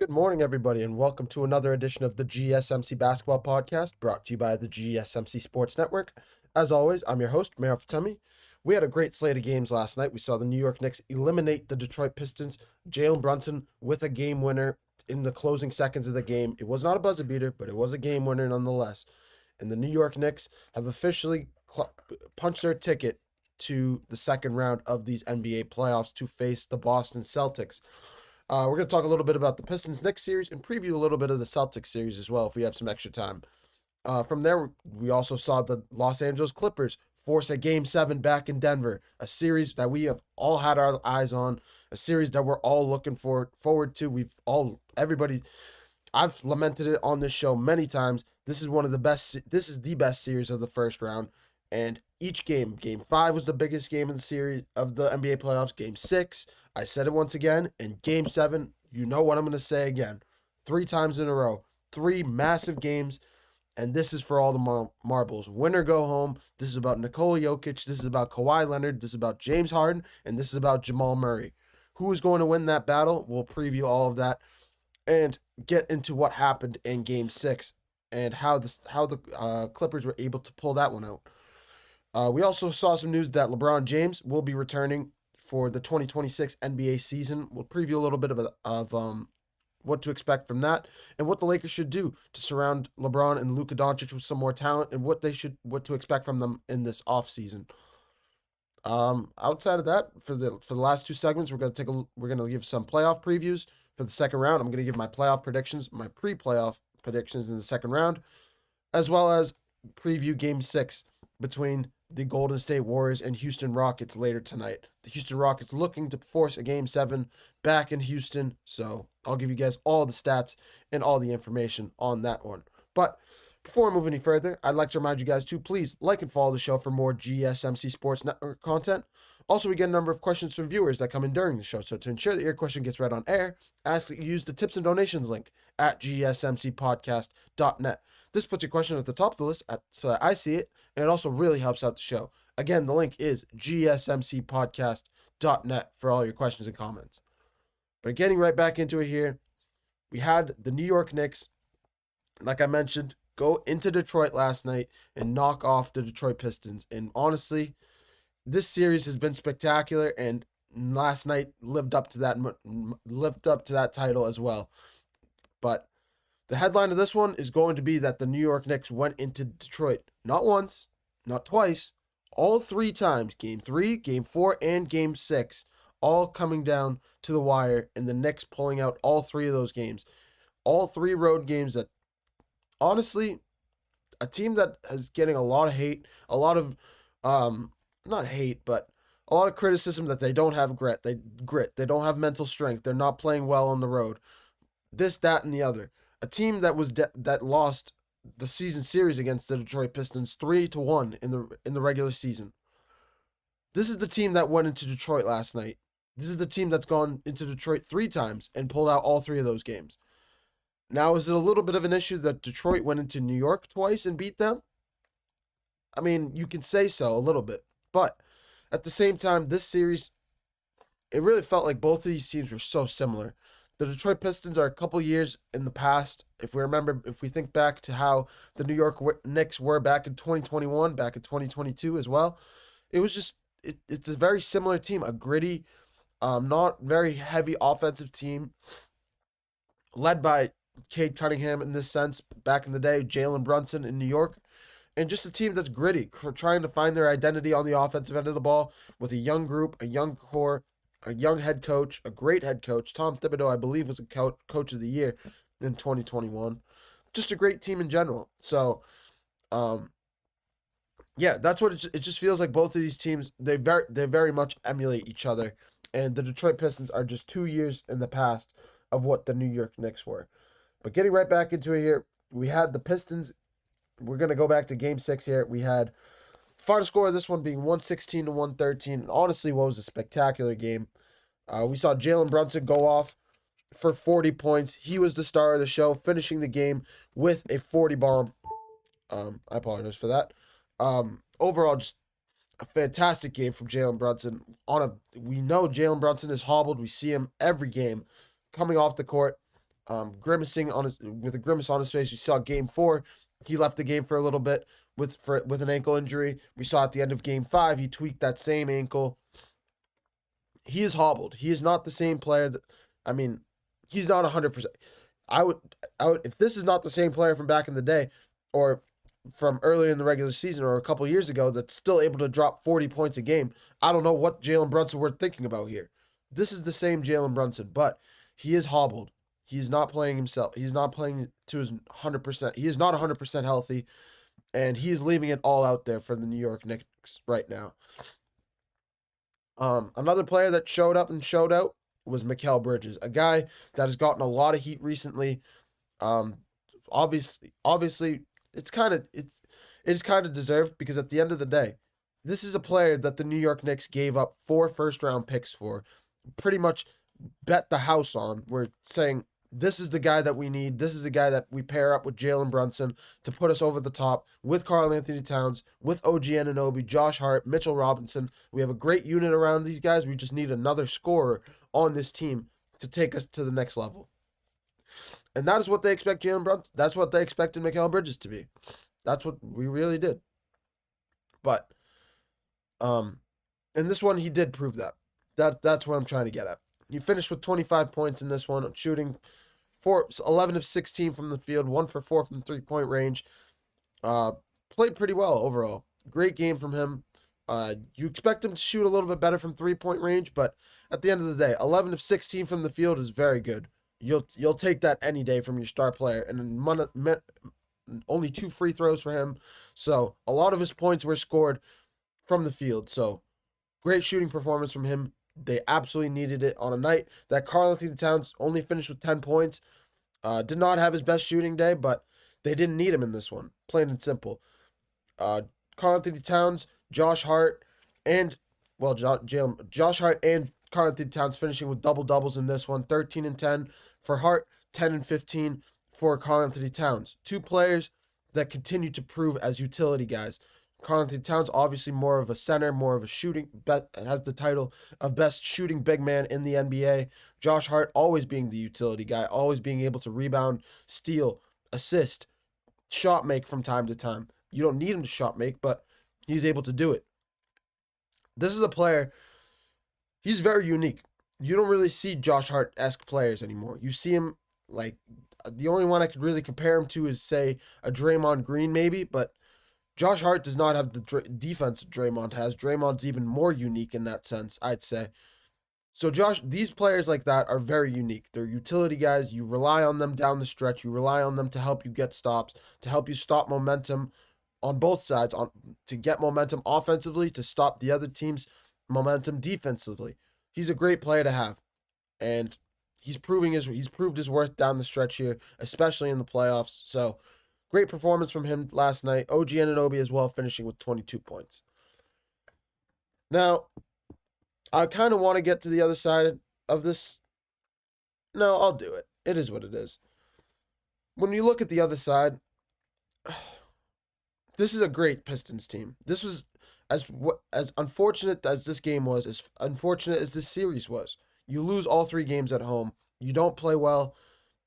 Good morning, everybody, and welcome to another edition of the GSMC Basketball Podcast, brought to you by the GSMC Sports Network. As always, I'm your host, Mehrob Fatemi. We had a great slate of games last night. We saw the New York Knicks eliminate the Detroit Pistons. Jalen Brunson with a game winner in the closing seconds of the game. It was not a buzzer beater, but it was a game winner nonetheless. And the New York Knicks have officially punched their ticket to the second round of these NBA playoffs to face the Boston Celtics. We're going to talk a little bit about the Pistons-Knicks series and preview a little bit of the Celtics series as well if we have some extra time. From there, we also saw the Los Angeles Clippers force a Game 7 back in Denver, a series that we have all had our eyes on, a series that we're all looking forward to. I've lamented it on this show many times. This is the best series of the first round. And each game, Game 5 was the biggest game in the series of the NBA playoffs. Game 6, I said it once again. And Game 7, you know what I'm going to say again. 3 times in a row. 3 massive games. And this is for all the marbles. Win or go home. This is about Nikola Jokic. This is about Kawhi Leonard. This is about James Harden. And this is about Jamal Murray. Who is going to win that battle? We'll preview all of that and get into what happened in Game 6 and how the Clippers were able to pull that one out. We also saw some news that LeBron James will be returning for the 2026 NBA season. We'll preview a little bit of what to expect from that and what the Lakers should do to surround LeBron and Luka Doncic with some more talent and what to expect from them in this offseason. Outside of that, for the last 2 segments, we're gonna give some playoff previews for the second round. I'm gonna give my playoff predictions, my pre-playoff predictions in the second round, as well as preview Game 6 between the Golden State Warriors and Houston Rockets later tonight. The Houston Rockets looking to force a Game 7 back in Houston, so I'll give you guys all the stats and all the information on that one. But before I move any further, I'd like to remind you guys to please like and follow the show for more GSMC Sports Network content. Also, we get a number of questions from viewers that come in during the show, so to ensure that your question gets read on air, ask that you use the tips and donations link at gsmcpodcast.net. This puts your question at the top of the list so that I see it, and it also really helps out the show. Again, the link is gsmcpodcast.net for all your questions and comments. But getting right back into it here, we had the New York Knicks, like I mentioned, go into Detroit last night and knock off the Detroit Pistons. And honestly, this series has been spectacular, and last night lived up to that title as well. But the headline of this one is going to be that the New York Knicks went into Detroit not once, not twice, all 3 times. Game 3, Game 4, and Game 6, all coming down to the wire, and the Knicks pulling out all 3 of those games. All 3 road games that, honestly, a team that is getting a lot of hate, a lot of, not hate, but a lot of criticism that they don't have grit. They don't have mental strength. They're not playing well on the road. This, that, and the other. A team that that lost the season series against the Detroit Pistons 3-1 in the regular season. This is the team that went into Detroit last night. This is the team that's gone into Detroit 3 times and pulled out all 3 of those games. Now, is it a little bit of an issue that Detroit went into New York twice and beat them? I mean, you can say so a little bit, but at the same time, this series, it really felt like both of these teams were so similar. The Detroit Pistons are a couple years in the past. If we think back to how the New York Knicks were back in 2021, back in 2022 as well, it was just, it's a very similar team, a gritty, not very heavy offensive team, led by Cade Cunningham in this sense, back in the day, Jalen Brunson in New York, and just a team that's gritty, trying to find their identity on the offensive end of the ball with a young group, a young core, a young head coach, a great head coach. Tom Thibodeau, I believe, was a coach of the year in 2021. Just a great team in general. So, yeah, that's what it just feels like. Both of these teams, they very much emulate each other, and the Detroit Pistons are just 2 years in the past of what the New York Knicks were. But getting right back into it here, we had the Pistons. We're going to go back to Game 6 here. We had final score of this one being 116-113. And honestly, what was a spectacular game. We saw Jalen Brunson go off for 40 points. He was the star of the show, finishing the game with a 40 bomb. I apologize for that. Overall, just a fantastic game from Jalen Brunson. We know Jalen Brunson is hobbled. We see him every game coming off the court. grimacing with a grimace on his face. We saw Game 4, he left the game for a little bit with an ankle injury. We saw at the end of Game 5, he tweaked that same ankle. He is hobbled. He is not the same player that, I mean, he's not 100%. I would, if this is not the same player from back in the day, or from earlier in the regular season, or a couple years ago, that's still able to drop 40 points a game, I don't know what Jalen Brunson we're thinking about here. This is the same Jalen Brunson, but he is hobbled. He's not playing himself. He's not playing to his 100%. He is not 100% healthy, and he is leaving it all out there for the New York Knicks right now. Another player that showed up and showed out was Mikal Bridges, a guy that has gotten a lot of heat recently. Um, obviously, it's kind of deserved, because at the end of the day, this is a player that the New York Knicks gave up 4 first-round picks for, pretty much bet the house on. We're saying, this is the guy that we need. This is the guy that we pair up with Jalen Brunson to put us over the top with Karl-Anthony Towns, with OG Anunoby, Josh Hart, Mitchell Robinson. We have a great unit around these guys. We just need another scorer on this team to take us to the next level. And that is what they expect Jalen Brunson. That's what they expected Mikal Bridges to be. That's what we really did. But in this one, he did prove that. That's what I'm trying to get at. He finished with 25 points in this one, shooting 11 of 16 from the field, 1 for 4 from 3-point range. Played pretty well overall. Great game from him. You expect him to shoot a little bit better from 3-point range, but at the end of the day, 11 of 16 from the field is very good. You'll take that any day from your star player, and only 2 free throws for him. So a lot of his points were scored from the field. So great shooting performance from him. They absolutely needed it on a night that Karl-Anthony Towns only finished with 10 points. Did not have his best shooting day, but they didn't need him in this one. Plain and simple. Karl-Anthony Towns, Josh Hart, and Josh Hart and Karl-Anthony Towns finishing with double-doubles in this one. 13 and 10 for Hart, 10 and 15 for Karl-Anthony Towns. 2 players that continue to prove as utility guys. Karl-Anthony Towns, obviously more of a center, more of a shooting, has the title of best shooting big man in the NBA. Josh Hart always being the utility guy, always being able to rebound, steal, assist, shot make from time to time. You don't need him to shot make, but he's able to do it. This is a player, he's very unique. You don't really see Josh Hart-esque players anymore. You see him, like, the only one I could really compare him to is, say, a Draymond Green maybe, but Josh Hart does not have the defense Draymond has. Draymond's even more unique in that sense, I'd say. So these players like that are very unique. They're utility guys. You rely on them down the stretch. You rely on them to help you get stops, to help you stop momentum on both sides, to get momentum offensively, to stop the other team's momentum defensively. He's a great player to have, and he's proved his worth down the stretch here, especially in the playoffs. So great performance from him last night. OG Anunoby as well, finishing with 22 points. Now, I kind of want to get to the other side of this. No, I'll do it. It is what it is. When you look at the other side, this is a great Pistons team. This was as unfortunate as this game was, as unfortunate as this series was. You lose all 3 games at home. You don't play well.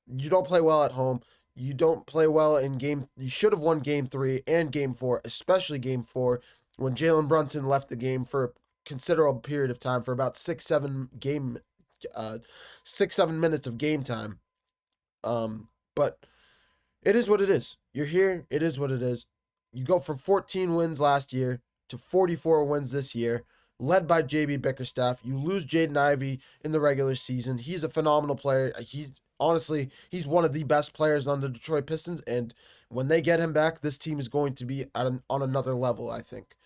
You don't play well at home. You don't play well in game. You should have won Game 3 and Game 4, especially Game 4, when Jalen Brunson left the game for a considerable period of time, for about 6-7 minutes of game time. But it is what it is. You're here. It is what it is. You go from 14 wins last year to 44 wins this year, led by JB Bickerstaff. You lose Jaden Ivey in the regular season. He's a phenomenal player. Honestly, he's one of the best players on the Detroit Pistons, and when they get him back, this team is going to be on another level, I think.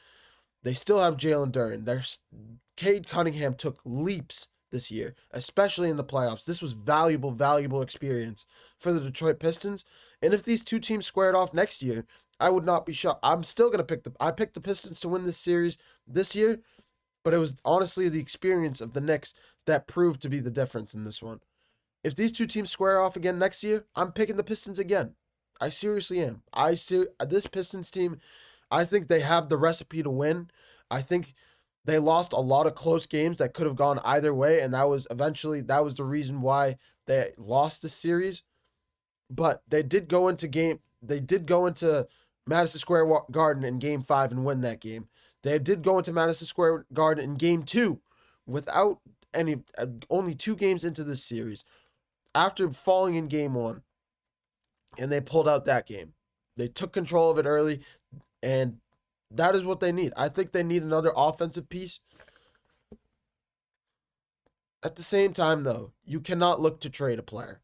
They still have Jalen Duren. Cade Cunningham took leaps this year, especially in the playoffs. This was valuable experience for the Detroit Pistons, and if these 2 teams squared off next year, I would not be shocked. I'm still going to I picked the Pistons to win this series this year, but it was honestly the experience of the Knicks that proved to be the difference in this one. If these 2 teams square off again next year, I'm picking the Pistons again. I seriously am. This Pistons team, I think they have the recipe to win. I think they lost a lot of close games that could have gone either way, and that was the reason why They lost the series, but they did go into Madison Square Garden in Game 5 and win that game. They did go into Madison Square Garden in Game 2 without only 2 games into this series after falling in Game 1, and they pulled out that game. They took control of it early, and that is what they need. I think they need another offensive piece. At the same time, though, you cannot look to trade a player.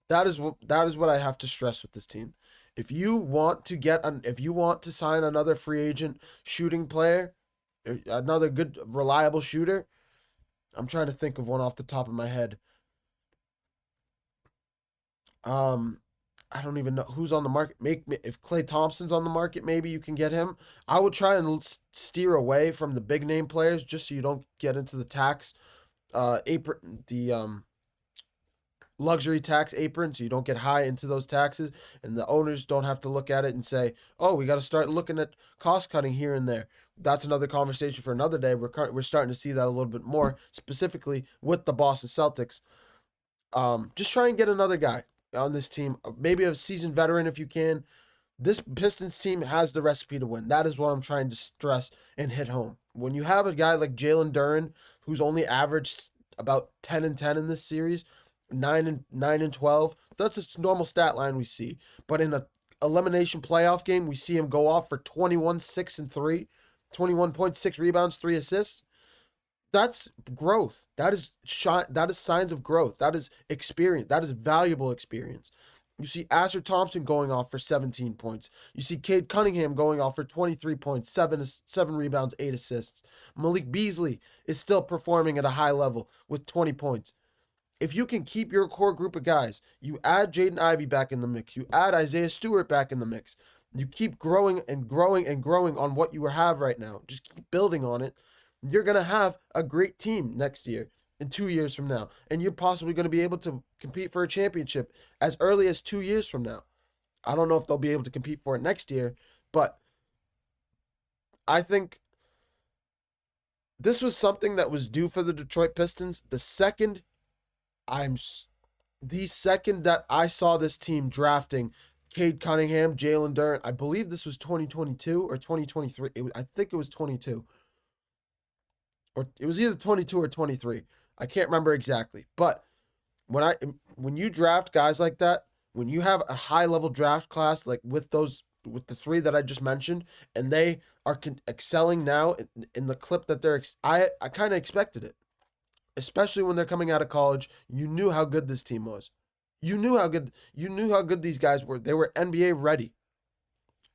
That is what I have to stress with this team. If you want to sign another free agent shooting player, another good reliable shooter, I'm trying to think of one off the top of my head. I don't even know who's on the market. If Klay Thompson's on the market, maybe you can get him. I would try and steer away from the big name players just so you don't get into the tax apron, the luxury tax apron, so you don't get high into those taxes, and the owners don't have to look at it and say, "Oh, we got to start looking at cost cutting here and there." That's another conversation for another day. We're starting to see that a little bit more, specifically with the Boston Celtics. Just try and get another guy on this team, maybe a seasoned veteran if you can. This Pistons team has the recipe to win. That is what I'm trying to stress and hit home. When you have a guy like Jalen Duren, who's only averaged about 10-10 in this series, 9-12, that's a normal stat line we see. But in an elimination playoff game, we see him go off for 21-6-3, 21.6 rebounds, 3 assists. That's growth. That is signs of growth. That is experience. That is valuable experience. You see Asher Thompson going off for 17 points. You see Cade Cunningham going off for 23 points, 7 rebounds, 8 assists. Malik Beasley is still performing at a high level with 20 points. If you can keep your core group of guys, you add Jaden Ivey back in the mix, you add Isaiah Stewart back in the mix, you keep growing and growing and growing on what you have right now. Just keep building on it. You're going to have a great team next year and 2 years from now. And you're possibly going to be able to compete for a championship as early as 2 years from now. I don't know if they'll be able to compete for it next year, but I think this was something that was due for the Detroit Pistons. The second that I saw this team drafting Cade Cunningham, Jalen Duren, I believe this was 2022 or 2023. I think it was 22. Or it was either 22 or 23. I can't remember exactly. But when you draft guys like that, when you have a high level draft class like with the 3 that I just mentioned, and they are excelling now in the clip that I kind of expected it. Especially when they're coming out of college, you knew how good this team was. You knew how good these guys were. They were NBA ready.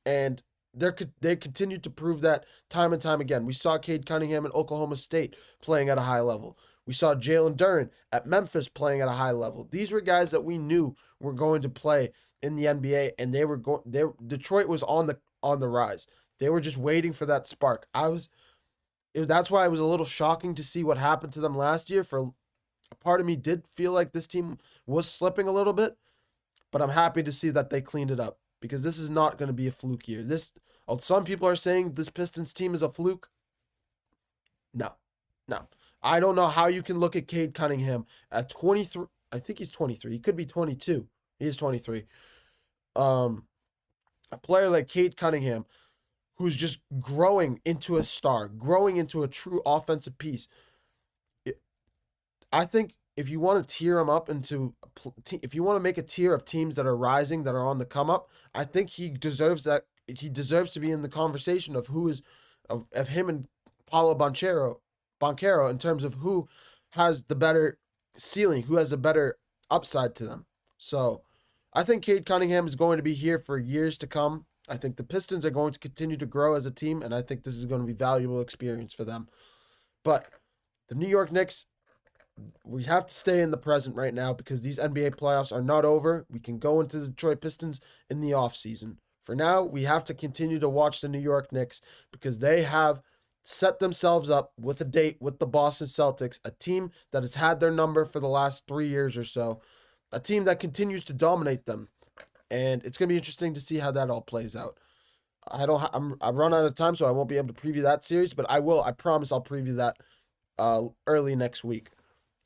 And they continued to prove that time and time again. We saw Cade Cunningham at Oklahoma State playing at a high level. We saw Jalen Duren at Memphis playing at a high level. These were guys that we knew were going to play in the NBA, and Detroit was on the rise. They were just waiting for that spark. That's why it was a little shocking to see what happened to them last year. For a part of me did feel like this team was slipping a little bit, but I'm happy to see that they cleaned it up, because this is not going to be a fluke year. Some people are saying this Pistons team is a fluke. No. I don't know how you can look at Cade Cunningham at 23. I think he's 23. He could be 22. He is 23. A player like Cade Cunningham, who's just growing into a star, growing into a true offensive piece. I think if you want to tier him up if you want to make a tier of teams that are rising, that are on the come up, I think he deserves that. He deserves to be in the conversation of him and Paolo Banchero in terms of who has the better ceiling, who has a better upside to them. So I think Cade Cunningham is going to be here for years to come. I think the Pistons are going to continue to grow as a team, and I think this is going to be valuable experience for them. But the New York Knicks, we have to stay in the present right now, because these NBA playoffs are not over. We can go into the Detroit Pistons in the offseason. For now, we have to continue to watch the New York Knicks, because they have set themselves up with a date with the Boston Celtics, a team that has had their number for the last 3 years or so, a team that continues to dominate them. And it's going to be interesting to see how that all plays out. I've run out of time, so I won't be able to preview that series, but I will. I promise I'll preview that early next week.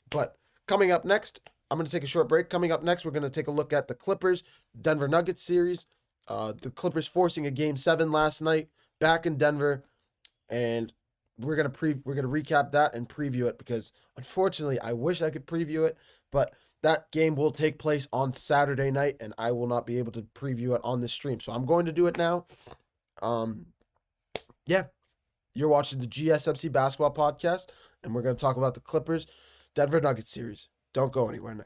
But coming up next, I'm going to take a short break. Coming up next, we're going to take a look at the Clippers Denver Nuggets series. The Clippers forcing a Game 7 last night back in Denver, and we're going to recap that and preview it because unfortunately I wish I could preview it, but that game will take place on Saturday night and I will not be able to preview it on this stream. So I'm going to do it now. You're watching the GSMC Basketball Podcast, and we're going to talk about the Clippers Denver Nuggets series. Don't go anywhere now.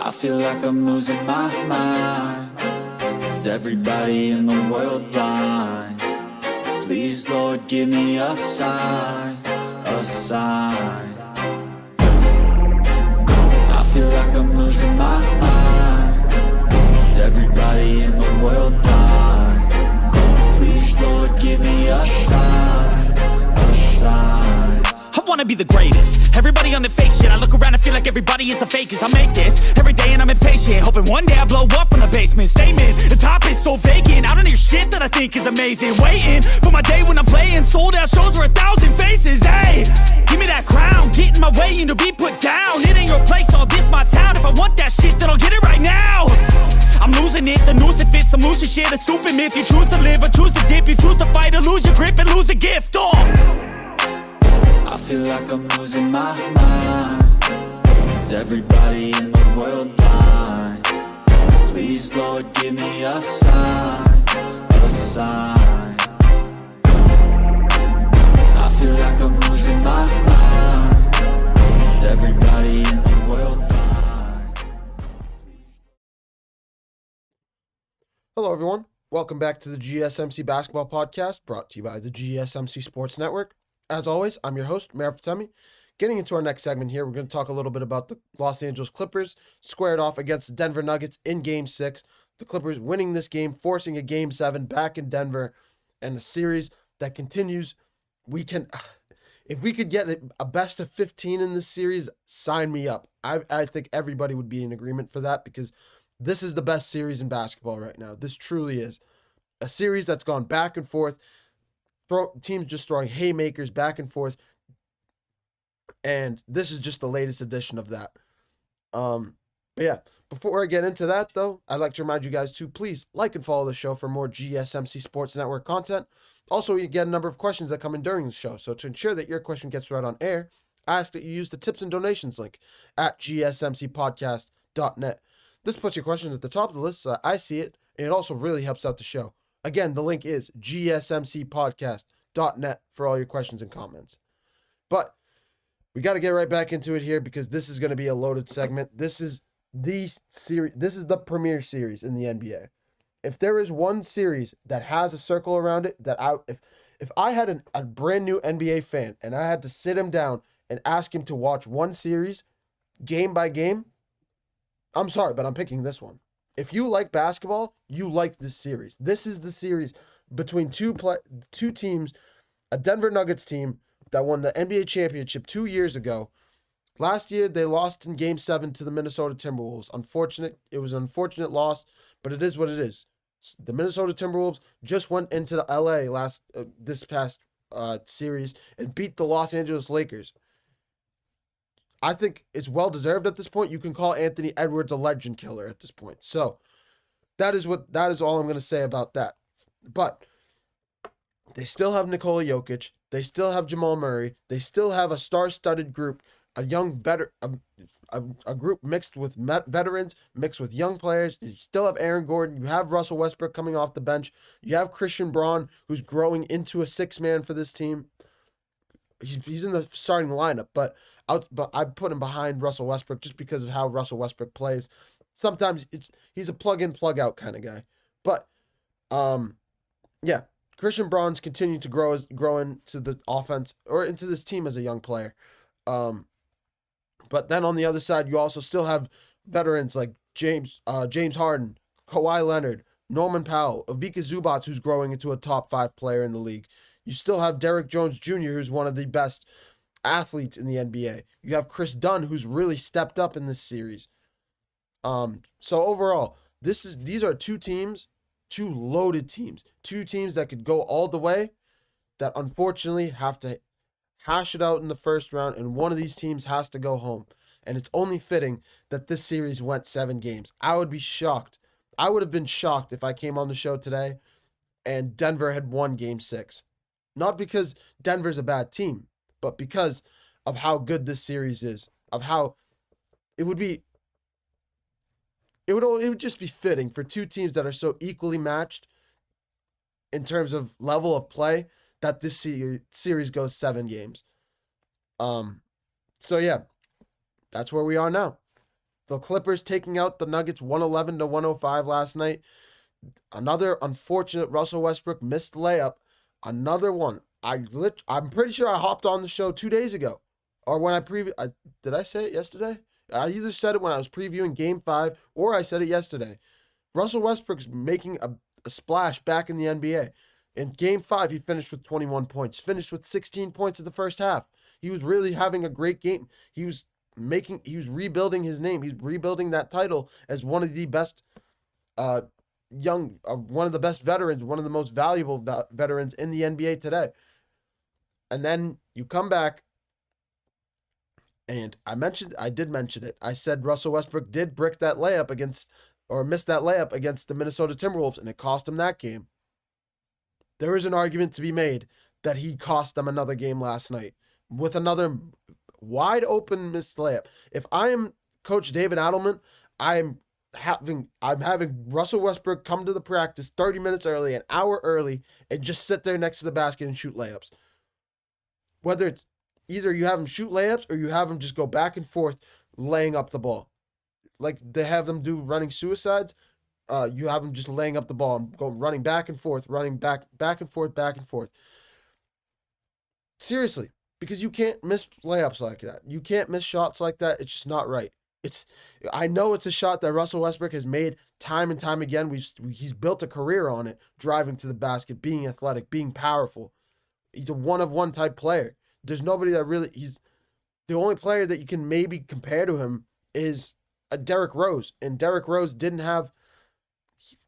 I feel like I'm losing my mind. Is everybody in the world blind? Please, Lord, give me a sign, a sign. I feel like I'm losing my mind. Is everybody in the world blind? Please, Lord, give me a sign, a sign. I wanna be the greatest. Everybody on the fake shit. I look around and feel like everybody is the fakest. I make this every day and I'm impatient, hoping one day I blow up from the basement. Statement, the top is so vacant. I don't hear shit that I think is amazing. Waiting for my day when I'm playing sold out shows for 1,000 faces. Hey, give me that crown, get in my way and to be put down. It ain't your place, all this my town. If I want that shit, then I'll get it right now. I'm losing it, the noose it fits, some losing shit, a stupid myth. You choose to live or choose to dip, you choose to fight or lose your grip and lose a gift. I feel like I'm losing my mind. Is everybody in the world blind? Please, Lord, give me a sign, a sign. I feel like I'm losing my mind. Is everybody in the world blind? Hello, everyone. Welcome back to the GSMC Basketball Podcast, brought to you by the GSMC Sports Network. As always, I'm your host, Mehrob Fatemi. Getting into our next segment here, we're going to talk a little bit about the Los Angeles Clippers squared off against the Denver Nuggets in Game 6. The Clippers winning this game, forcing a Game 7 back in Denver, and a series that continues. If we could get a best of 15 in this series, sign me up. I think everybody would be in agreement for that because this is the best series in basketball right now. This truly is. A series that's gone back and forth. Teams just throwing haymakers back and forth, and this is just the latest edition of that. But yeah, before I get into that though, I'd like to remind you guys to please like and follow the show for more GSMC Sports Network content. Also, you get a number of questions that come in during the show, so to ensure that your question gets read on air, I ask that you use the tips and donations link at gsmcpodcast.net. This puts your questions at the top of the list so I see it, and it also really helps out the show. Again, the link is gsmcpodcast.net for all your questions and comments. But we got to get right back into it here because this is going to be a loaded segment. This is the series. This is the premier series in the NBA. If there is one series that has a circle around it, if I had a brand new NBA fan and I had to sit him down and ask him to watch one series game by game, I'm sorry, but I'm picking this one. If you like basketball, you like this series. This is the series between two teams, a Denver Nuggets team that won the NBA championship 2 years ago. Last year, they lost in Game 7 to the Minnesota Timberwolves. It was an unfortunate loss, but it is what it is. The Minnesota Timberwolves just went into the LA this past series and beat the Los Angeles Lakers. I think it's well-deserved at this point. You can call Anthony Edwards a legend killer at this point. So that is all I'm going to say about that. But they still have Nikola Jokic. They still have Jamal Murray. They still have a star-studded group, a group mixed with veterans, mixed with young players. You still have Aaron Gordon. You have Russell Westbrook coming off the bench. You have Christian Braun, who's growing into a six-man for this team. He's in the starting lineup, but I put him behind Russell Westbrook just because of how Russell Westbrook plays. Sometimes he's a plug-in, plug-out kind of guy. But, Christian Braun's continuing to grow into the offense or into this team as a young player. But then on the other side, you also still have veterans like James Harden, Kawhi Leonard, Norman Powell, Ivica Zubac, who's growing into a top 5 player in the league. You still have Derrick Jones Jr., who's one of the best athletes in the NBA. You have Chris Dunn, who's really stepped up in this series. So overall, these are two loaded teams, two teams that could go all the way, that unfortunately have to hash it out in the first round, and one of these teams has to go home. And it's only fitting that this series went 7 games. I would be shocked. I would have been shocked if I came on the show today and Denver had won game 6. Not because Denver's a bad team, but because of how good this series is, of how it would just be fitting for two teams that are so equally matched in terms of level of play that this series goes 7 games. So yeah, that's where we are now. The Clippers taking out the Nuggets 111-105 last night. Another unfortunate Russell Westbrook missed layup. Another one. I'm pretty sure I hopped on the show 2 days ago. Or when did I say it yesterday? I either said it when I was previewing Game 5 or I said it yesterday. Russell Westbrook's making a splash back in the NBA. In Game 5, he finished with 21 points. Finished with 16 points in the first half. He was really having a great game. He was rebuilding his name. He's rebuilding that title as one of the best one of the best veterans, one of the most valuable veterans in the NBA today. And then you come back, and I did mention it. I said Russell Westbrook did miss that layup against the Minnesota Timberwolves, and it cost him that game. There is an argument to be made that he cost them another game last night with another wide open missed layup. If I am Coach David Adelman, I'm having Russell Westbrook come to the practice 30 minutes early, an hour early, and just sit there next to the basket and shoot layups. Whether it's either you have him shoot layups or you have him just go back and forth laying up the ball. Like they have them do running suicides. You have them just laying up the ball and go running back and forth, running back and forth. Seriously, because you can't miss layups like that. You can't miss shots like that. It's just not right. I know it's a shot that Russell Westbrook has made time and time again. He's built a career on it, driving to the basket, being athletic, being powerful. He's a one-of-one type player. There's nobody that really, he's the only player that you can maybe compare to him is a Derrick Rose. And Derrick Rose didn't have,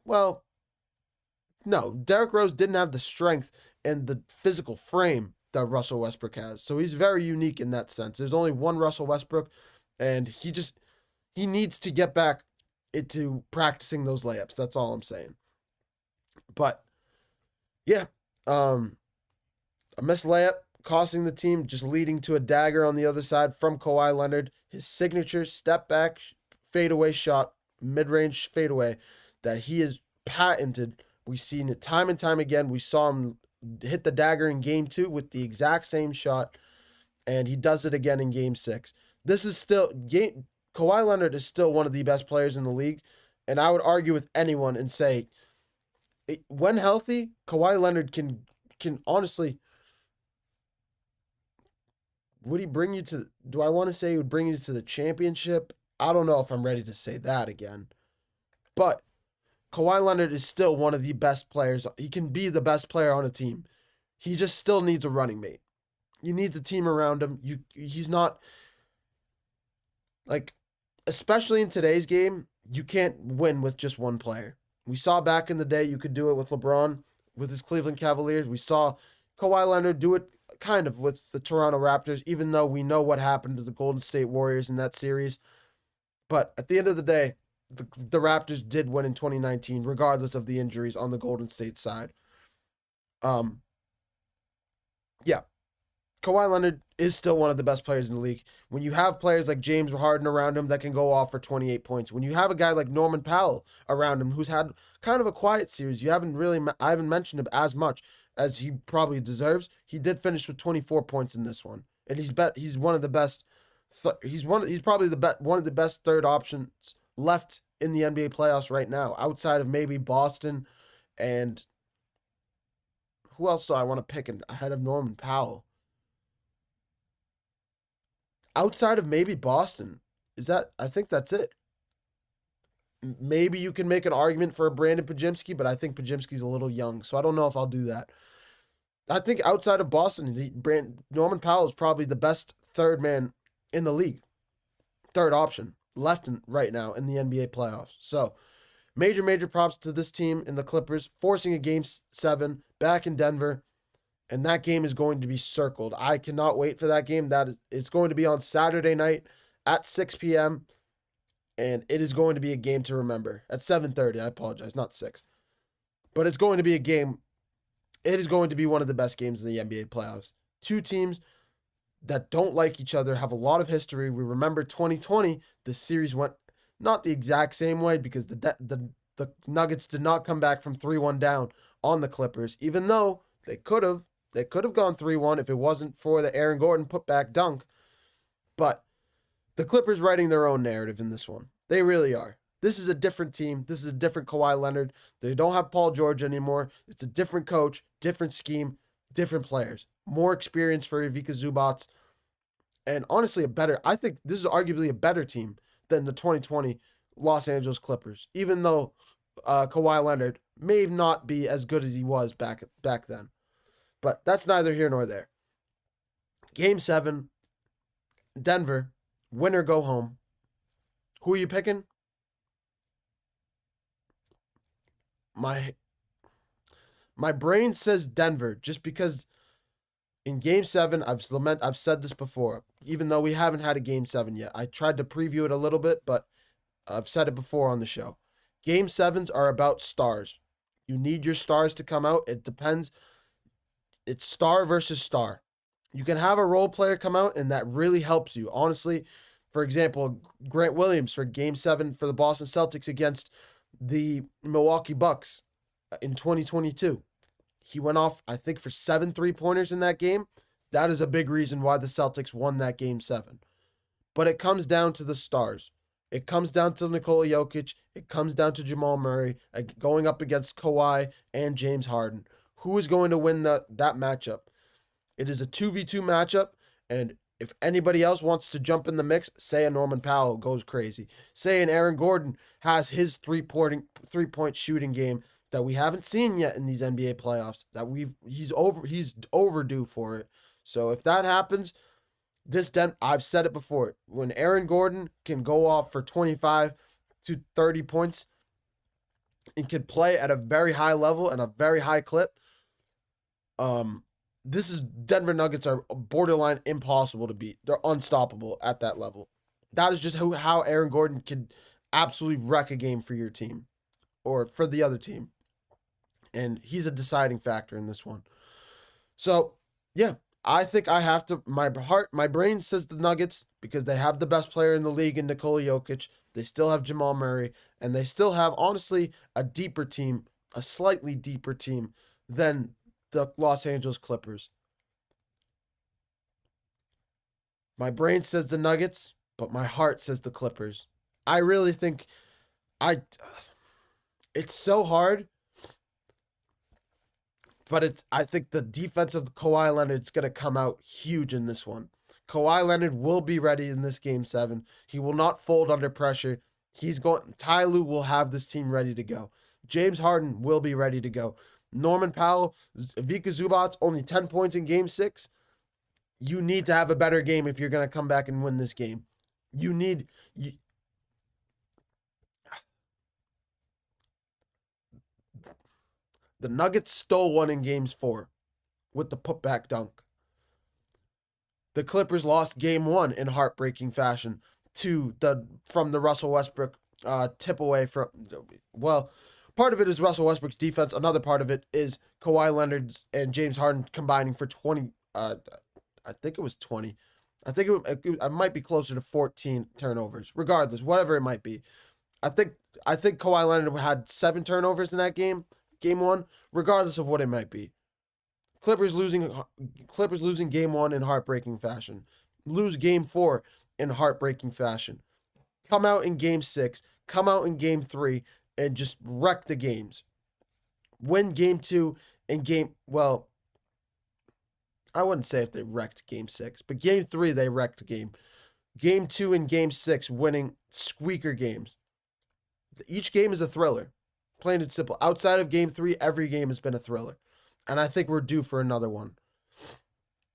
Derrick Rose didn't have the strength and the physical frame that Russell Westbrook has. So he's very unique in that sense. There's only one Russell Westbrook, and he needs to get back into practicing those layups. That's all I'm saying. But yeah, a missed layup costing the team, just leading to a dagger on the other side from Kawhi Leonard. His signature step back fadeaway shot, mid-range fadeaway that he has patented. We've seen it time and time again. We saw him hit the dagger in Game 2 with the exact same shot, and he does it again in Game 6. This is still Kawhi Leonard is still one of the best players in the league, and I would argue with anyone and say, when healthy, Kawhi Leonard can honestly. Would he bring you to? Do I want to say he would bring you to the championship? I don't know if I'm ready to say that again, but Kawhi Leonard is still one of the best players. He can be the best player on a team. He just still needs a running mate. He needs a team around him. He's not. Like, especially in today's game, you can't win with just one player. We saw back in the day you could do it with LeBron, with his Cleveland Cavaliers. We saw Kawhi Leonard do it kind of with the Toronto Raptors, even though we know what happened to the Golden State Warriors in that series. But at the end of the day, the Raptors did win in 2019, regardless of the injuries on the Golden State side. Yeah. Kawhi Leonard is still one of the best players in the league. When you have players like James Harden around him that can go off for 28 points, when you have a guy like Norman Powell around him who's had kind of a quiet series, I haven't mentioned him as much as he probably deserves. He did finish with 24 points in this one, and he's one of the best. He's probably one of the best third options left in the NBA playoffs right now, outside of maybe Boston, and who else do I want to pick ahead of Norman Powell? Outside of maybe Boston, I think that's it. Maybe you can make an argument for a Brandon Podziemski, but I think Podziemski's a little young, so I don't know if I'll do that. I think outside of Boston, Norman Powell is probably the best third man in the league. Third option, left and right now in the NBA playoffs. So, major props to this team in the Clippers, forcing a Game 7 back in Denver. And that game is going to be circled. I cannot wait for that game. It's going to be on Saturday night at 6 p.m. And it is going to be a game to remember. At 7:30, I apologize, not 6. But it's going to be a game. It is going to be one of the best games in the NBA playoffs. Two teams that don't like each other, have a lot of history. We remember 2020, the series went not the exact same way because the Nuggets did not come back from 3-1 down on the Clippers, even though they could have. They could have gone 3-1 if it wasn't for the Aaron Gordon putback dunk. But the Clippers writing their own narrative in this one. They really are. This is a different team. This is a different Kawhi Leonard. They don't have Paul George anymore. It's a different coach, different scheme, different players. More experience for Ivica Zubac. And honestly, I think this is arguably a better team than the 2020 Los Angeles Clippers. Even though Kawhi Leonard may not be as good as he was back then. But that's neither here nor there. Game 7, Denver, winner go home. Who are you picking? My brain says Denver just because in Game 7, I've said this before, even though we haven't had a Game 7 yet. I tried to preview it a little bit, but I've said it before on the show. Game 7s are about stars. You need your stars to come out. It depends. It's star versus star. You can have a role player come out, and that really helps you. Honestly, for example, Grant Williams for Game 7 for the Boston Celtics against the Milwaukee Bucks in 2022. He went off, I think, for 7 3-pointers in that game. That is a big reason why the Celtics won that Game 7. But it comes down to the stars. It comes down to Nikola Jokic. It comes down to Jamal Murray going up against Kawhi and James Harden. Who is going to win that matchup? It is a 2v2 matchup, and if anybody else wants to jump in the mix, say a Norman Powell goes crazy. Say an Aaron Gordon has his three-point shooting game that we haven't seen yet in these NBA playoffs. He's overdue for it. So if that happens, I've said it before. When Aaron Gordon can go off for 25 to 30 points and can play at a very high level and a very high clip, Denver Nuggets are borderline impossible to beat. They're unstoppable at that level. That is just how Aaron Gordon can absolutely wreck a game for your team or for the other team. And he's a deciding factor in this one. So, yeah, I think I have to, my brain says the Nuggets because they have the best player in the league in Nikola Jokic. They still have Jamal Murray, and they still have, honestly, a deeper team, a slightly deeper team than the Los Angeles Clippers. My brain says the Nuggets, but my heart says the Clippers. I really think it's so hard, but I think the defense of Kawhi Leonard is going to come out huge in this one. Kawhi Leonard will be ready in this Game 7. He will not fold under pressure. Ty Lue will have this team ready to go. James Harden will be ready to go. Norman Powell, Ivica Zubac, only 10 points in Game 6. You need to have a better game if you're going to come back and win this game. The Nuggets stole one in Games 4 with the putback dunk. The Clippers lost Game 1 in heartbreaking fashion from the Russell Westbrook tip away from, well, part of it is Russell Westbrook's defense. Another part of it is Kawhi Leonard and James Harden combining for 20. I think it was 20. I think it might be closer to 14 turnovers. Regardless, whatever it might be, I think Kawhi Leonard had 7 turnovers in that game, Game 1. Regardless of what it might be, Clippers losing Game 1 in heartbreaking fashion. Lose Game 4 in heartbreaking fashion. Come out in Game 6. Come out in Game 3. And just wreck the games. Win Game 2 and I wouldn't say if they wrecked Game 6, but Game 3 they wrecked the game. Game 2 and Game 6 winning squeaker games. Each game is a thriller. Plain and simple. Outside of Game 3, every game has been a thriller. And I think we're due for another one.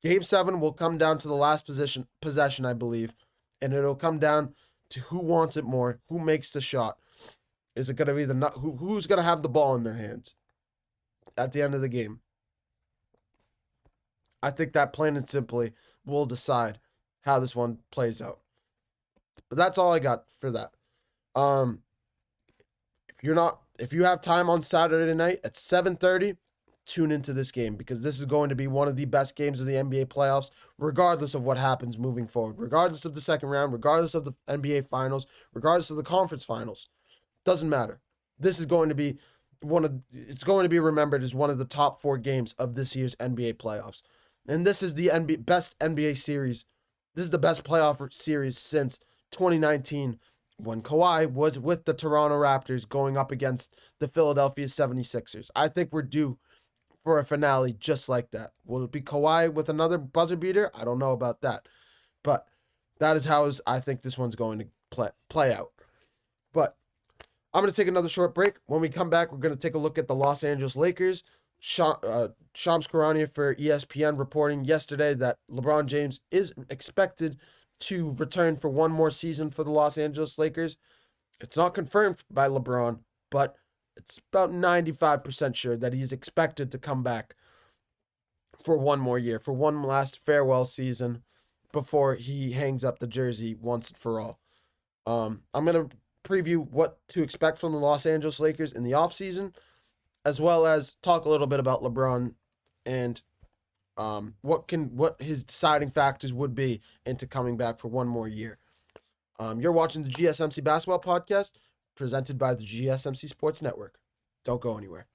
Game 7 will come down to the last possession, I believe. And it'll come down to who wants it more, who makes the shot. Is it going to be who's going to have the ball in their hands at the end of the game? I think that plain and simply will decide how this one plays out. But that's all I got for that. If you have time on Saturday night at 7:30, tune into this game because this is going to be one of the best games of the NBA playoffs, regardless of what happens moving forward, regardless of the second round, regardless of the NBA finals, regardless of the conference finals. Doesn't matter. This is going to be it's going to be remembered as one of the top 4 games of this year's NBA playoffs. And this is the best NBA series. This is the best playoff series since 2019 when Kawhi was with the Toronto Raptors going up against the Philadelphia 76ers. I think we're due for a finale just like that. Will it be Kawhi with another buzzer beater? I don't know about that. But that is how I think this one's going to play out. But I'm going to take another short break. When we come back, we're going to take a look at the Los Angeles Lakers. Shams Charania for ESPN reporting yesterday that LeBron James is expected to return for one more season for the Los Angeles Lakers. It's not confirmed by LeBron, but it's about 95% sure that he's expected to come back for one more year, for one last farewell season before he hangs up the jersey once and for all. I'm going to preview what to expect from the Los Angeles Lakers in the offseason, as well as talk a little bit about LeBron and what his deciding factors would be into coming back for one more year. You're watching the GSMC Basketball Podcast, presented by the GSMC Sports Network. Don't go anywhere.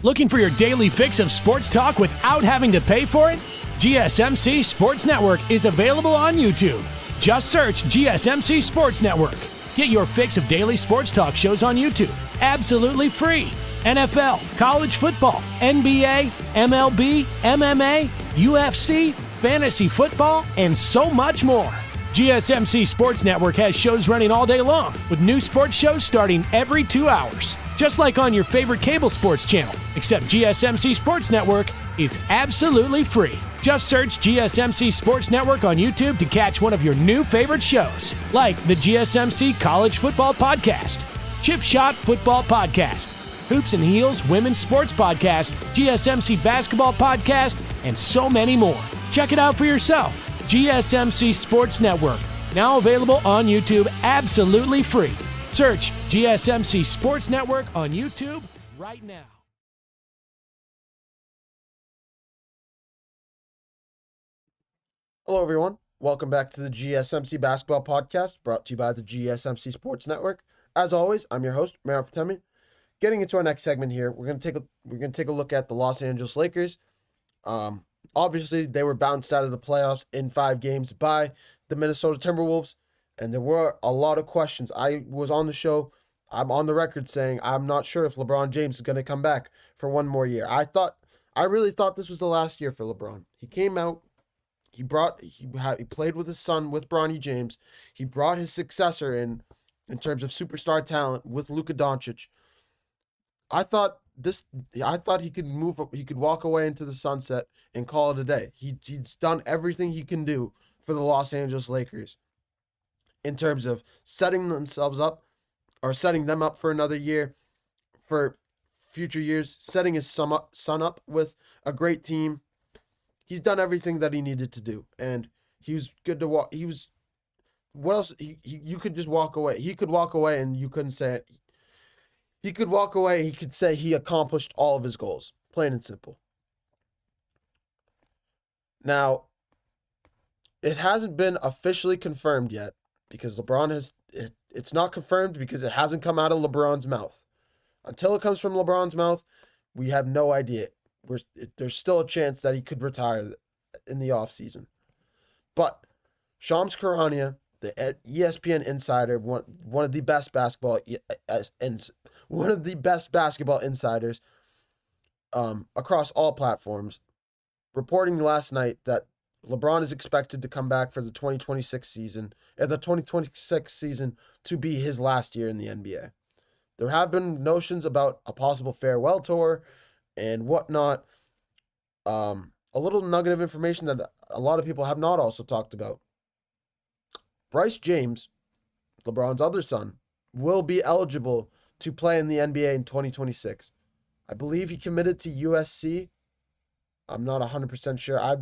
Looking for your daily fix of sports talk without having to pay for it? GSMC Sports Network is available on YouTube. Just search GSMC Sports Network. Get your fix of daily sports talk shows on YouTube, absolutely free. NFL, college football, NBA, MLB, MMA, UFC, fantasy football, and so much more. GSMC Sports Network has shows running all day long, with new sports shows starting every 2 hours. Just like on your favorite cable sports channel, except GSMC Sports Network is absolutely free. Just search GSMC Sports Network on YouTube to catch one of your new favorite shows, like the GSMC College Football Podcast, Chip Shot Football Podcast, Hoops and Heels Women's Sports Podcast, GSMC Basketball Podcast, and so many more. Check it out for yourself. GSMC Sports Network, now available on YouTube absolutely free. Search GSMC Sports Network on YouTube right now. Hello, everyone. Welcome back to the GSMC Basketball Podcast, brought to you by the GSMC Sports Network. As always, I'm your host, Mehrob Fatemi. Getting into our next segment here, we're gonna take a look at the Los Angeles Lakers. Obviously, they were bounced out of the playoffs in 5 games by the Minnesota Timberwolves, and there were a lot of questions. I was on the show. I'm on the record saying I'm not sure if LeBron James is going to come back for one more year. I really thought this was the last year for LeBron. He came out. He played with his son, with Bronny James. He brought his successor in terms of superstar talent with Luka Doncic. I thought he could move up, he could walk away into the sunset and call it a day. He's done everything he can do for the Los Angeles Lakers in terms of setting them up for another year, for future years, setting his son up with a great team. He's done everything that he needed to do, and he was good to walk. What else? You could just walk away. He could walk away, and you couldn't say it. He could walk away. He could say he accomplished all of his goals, plain and simple. Now, it hasn't been officially confirmed yet because it's not confirmed because it hasn't come out of LeBron's mouth. Until it comes from LeBron's mouth, we have no idea. There's still a chance that he could retire in the offseason. But Shams Charania, the ESPN insider, one of the best basketball insiders across all platforms, reporting last night that LeBron is expected to come back for the 2026 season, and the 2026 season to be his last year in the NBA. There have been notions about a possible farewell tour and whatnot. A little nugget of information that a lot of people have not also talked about. Bryce James, LeBron's other son, will be eligible to play in the NBA in 2026. I believe he committed to USC I'm not 100% sure. I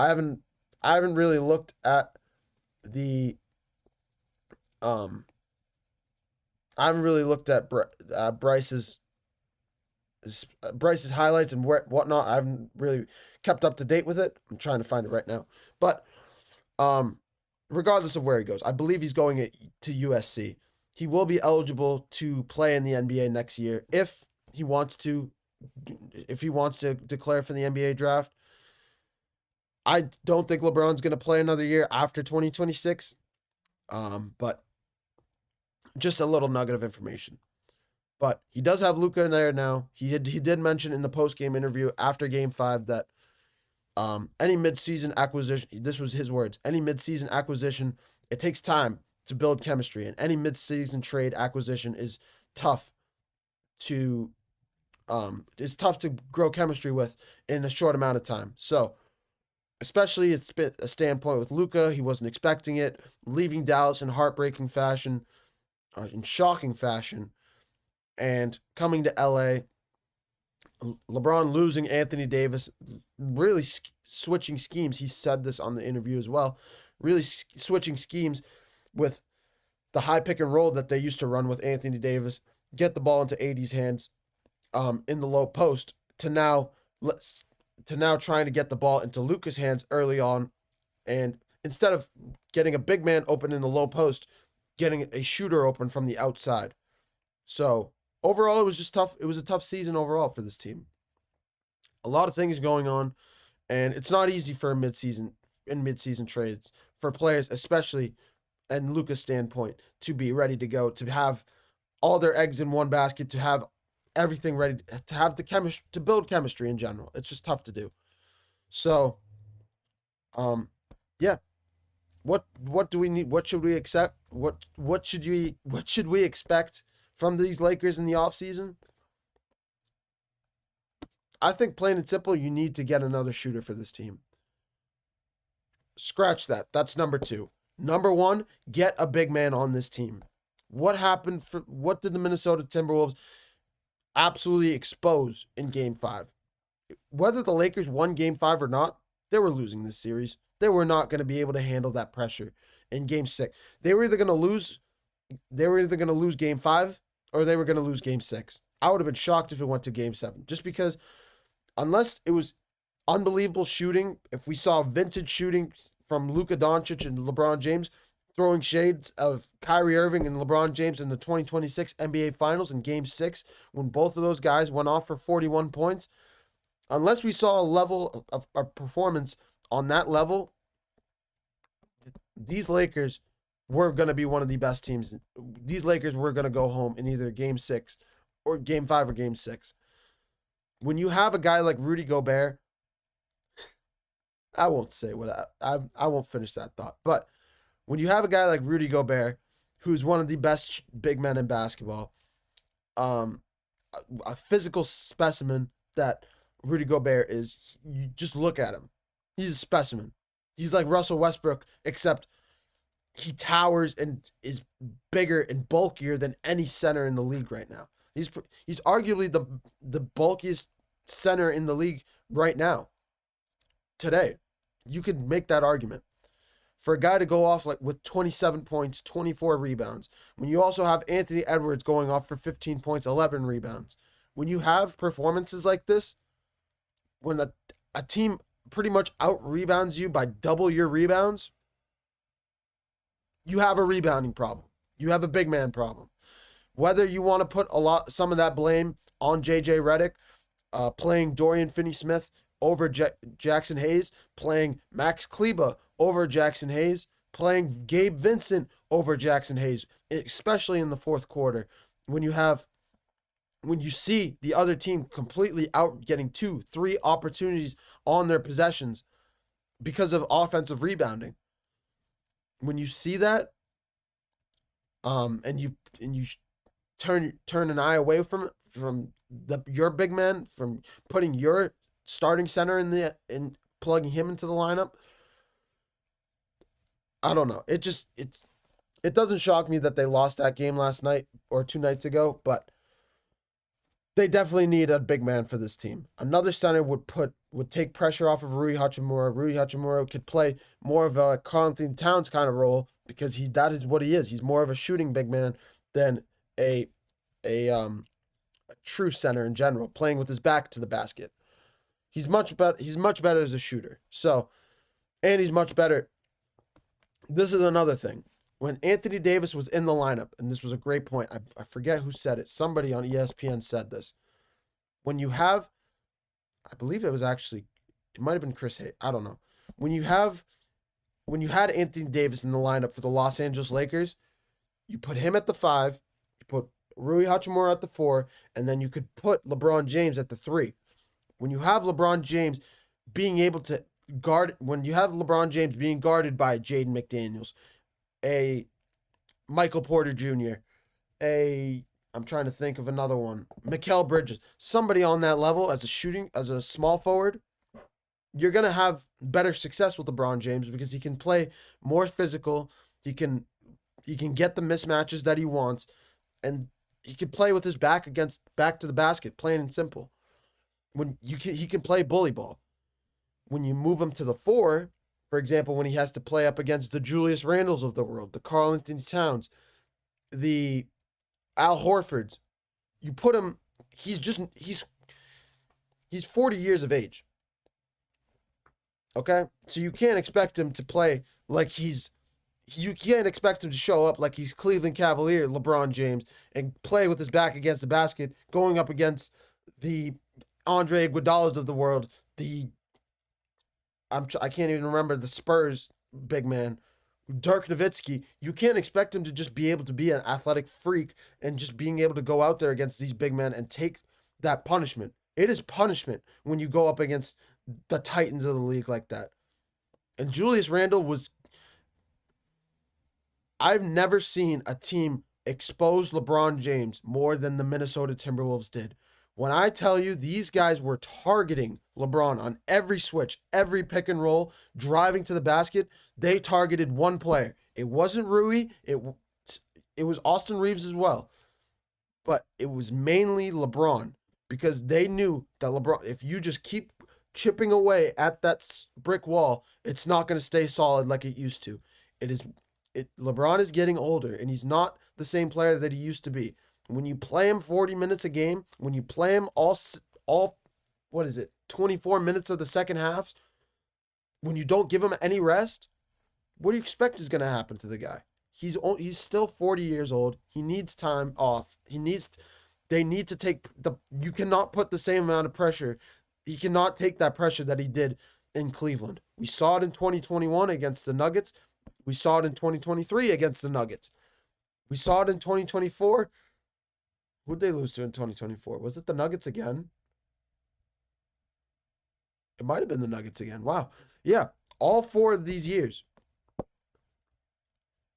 haven't really looked at the I haven't really looked at Bryce's highlights and whatnot. I haven't really kept up to date with it. I'm trying to find it right now. But regardless of where he goes, I believe he's going to USC. He will be eligible to play in the NBA next year if he wants to declare for the NBA draft. I don't think LeBron's going to play another year after 2026. But just a little nugget of information. But he does have Luka in there now. He did mention in the post-game interview after Game 5 that any midseason acquisition, this was his words, any midseason acquisition, it takes time to build chemistry, and any midseason trade acquisition is tough to grow chemistry with in a short amount of time. So, especially it's been a standpoint with Luka, he wasn't expecting it, leaving Dallas in heartbreaking fashion, in shocking fashion, and coming to LA. LeBron losing Anthony Davis, really switching schemes. He said this on the interview as well. Really switching schemes with the high pick and roll that they used to run with Anthony Davis, get the ball into AD's hands in the low post, to now trying to get the ball into Luka's hands early on, and instead of getting a big man open in the low post, getting a shooter open from the outside. So overall, it was just tough. It was a tough season overall for this team. A lot of things going on, and it's not easy for a mid-season trades for players, especially and Luka's standpoint, to be ready to go, to have all their eggs in one basket, to have everything ready, to have the chemistry, to build chemistry in general. It's just tough to do. So, yeah. What do we need? What should we accept? What should we expect from these Lakers in the offseason? I think plain and simple, you need to get another shooter for this team. Scratch that. That's number 2. Number 1, get a big man on this team. What did the Minnesota Timberwolves absolutely expose in Game 5? Whether the Lakers won Game 5 or not, they were losing this series. They were not going to be able to handle that pressure in Game 6. They were either going to lose Game 5 or they were going to lose Game 6. I would have been shocked if it went to Game 7. Just because, unless it was unbelievable shooting, if we saw vintage shooting from Luka Doncic and LeBron James throwing shades of Kyrie Irving and LeBron James in the 2026 NBA Finals in Game 6, when both of those guys went off for 41 points, unless we saw a level of performance on that level, these Lakers were going to be one of the best teams. These Lakers were going to go home in either Game 6 or Game 5 or Game 6. When you have a guy like Rudy Gobert, I won't say what I won't finish that thought, but when you have a guy like Rudy Gobert, who's one of the best big men in basketball, a physical specimen that Rudy Gobert is, you just look at him. He's a specimen. He's like Russell Westbrook, except he towers and is bigger and bulkier than any center in the league right now. He's arguably the bulkiest center in the league right now. Today, you could make that argument. For a guy to go off like with 27 points, 24 rebounds, when you also have Anthony Edwards going off for 15 points, 11 rebounds, when you have performances like this, when a team pretty much out-rebounds you by double your rebounds, you have a rebounding problem. You have a big man problem. Whether you want to put some of that blame on J.J. Redick, playing Dorian Finney-Smith over Jackson Hayes, playing Max Kleba over Jackson Hayes, playing Gabe Vincent over Jackson Hayes, especially in the fourth quarter, when you see the other team completely out getting 2-3 opportunities on their possessions because of offensive rebounding. When you see that, and you turn an eye away from your big man, from putting your starting center in plugging him into the lineup, I don't know. It doesn't shock me that they lost that game last night or 2 nights ago, but they definitely need a big man for this team. Another center would would take pressure off of Rui Hachimura. Rui Hachimura could play more of a Karl-Anthony Towns kind of role because that is what he is. He's more of a shooting big man than a true center in general, playing with his back to the basket. He's much better as a shooter. So, and he's much better. This is another thing. When Anthony Davis was in the lineup, and this was a great point, I forget who said it. Somebody on ESPN said this. When you have, I believe it might have been Chris Hayes. I don't know. When you had Anthony Davis in the lineup for the Los Angeles Lakers, you put him at the 5, you put Rui Hachimura at the 4, and then you could put LeBron James at the 3. When you have LeBron James being able to when you have LeBron James being guarded by Jaden McDaniels, a Michael Porter Jr., I'm trying to think of another one, Mikal Bridges, somebody on that level as a small forward, you're going to have better success with LeBron James because he can play more physical, he can get the mismatches that he wants, and he can play with his back to the basket, plain and simple. He can play bully ball. When you move him to the 4, for example, when he has to play up against the Julius Randles of the world, the Karl-Anthony Towns, the Al Horfords, you put him, he's 40 years of age. Okay? So you can't expect him to play like you can't expect him to show up like he's Cleveland Cavalier, LeBron James, and play with his back against the basket, going up against the Andre Iguodala's of the world, I can't even remember the Spurs big man, Dirk Nowitzki. You can't expect him to just be able to be an athletic freak and just being able to go out there against these big men and take that punishment. It is punishment when you go up against the titans of the league like that. And Julius Randle I've never seen a team expose LeBron James more than the Minnesota Timberwolves did. When I tell you these guys were targeting LeBron on every switch, every pick and roll, driving to the basket, they targeted one player. It wasn't Rui. It was Austin Reeves as well. But it was mainly LeBron because they knew that LeBron, if you just keep chipping away at that brick wall, it's not going to stay solid like it used to. LeBron is getting older, and he's not the same player that he used to be. When you play him 40 minutes a game, when you play him all 24 minutes of the second half, when you don't give him any rest, what do you expect is going to happen to the guy? He's still 40 years old. He needs time off. They need to take you cannot put the same amount of pressure. He cannot take that pressure that he did in Cleveland. We saw it in 2021 against the Nuggets. We saw it in 2023 against the Nuggets. We saw it in 2024. Who'd they lose to in 2024? Was it the Nuggets again? It might have been the Nuggets again. Wow. Yeah, all 4 of these years.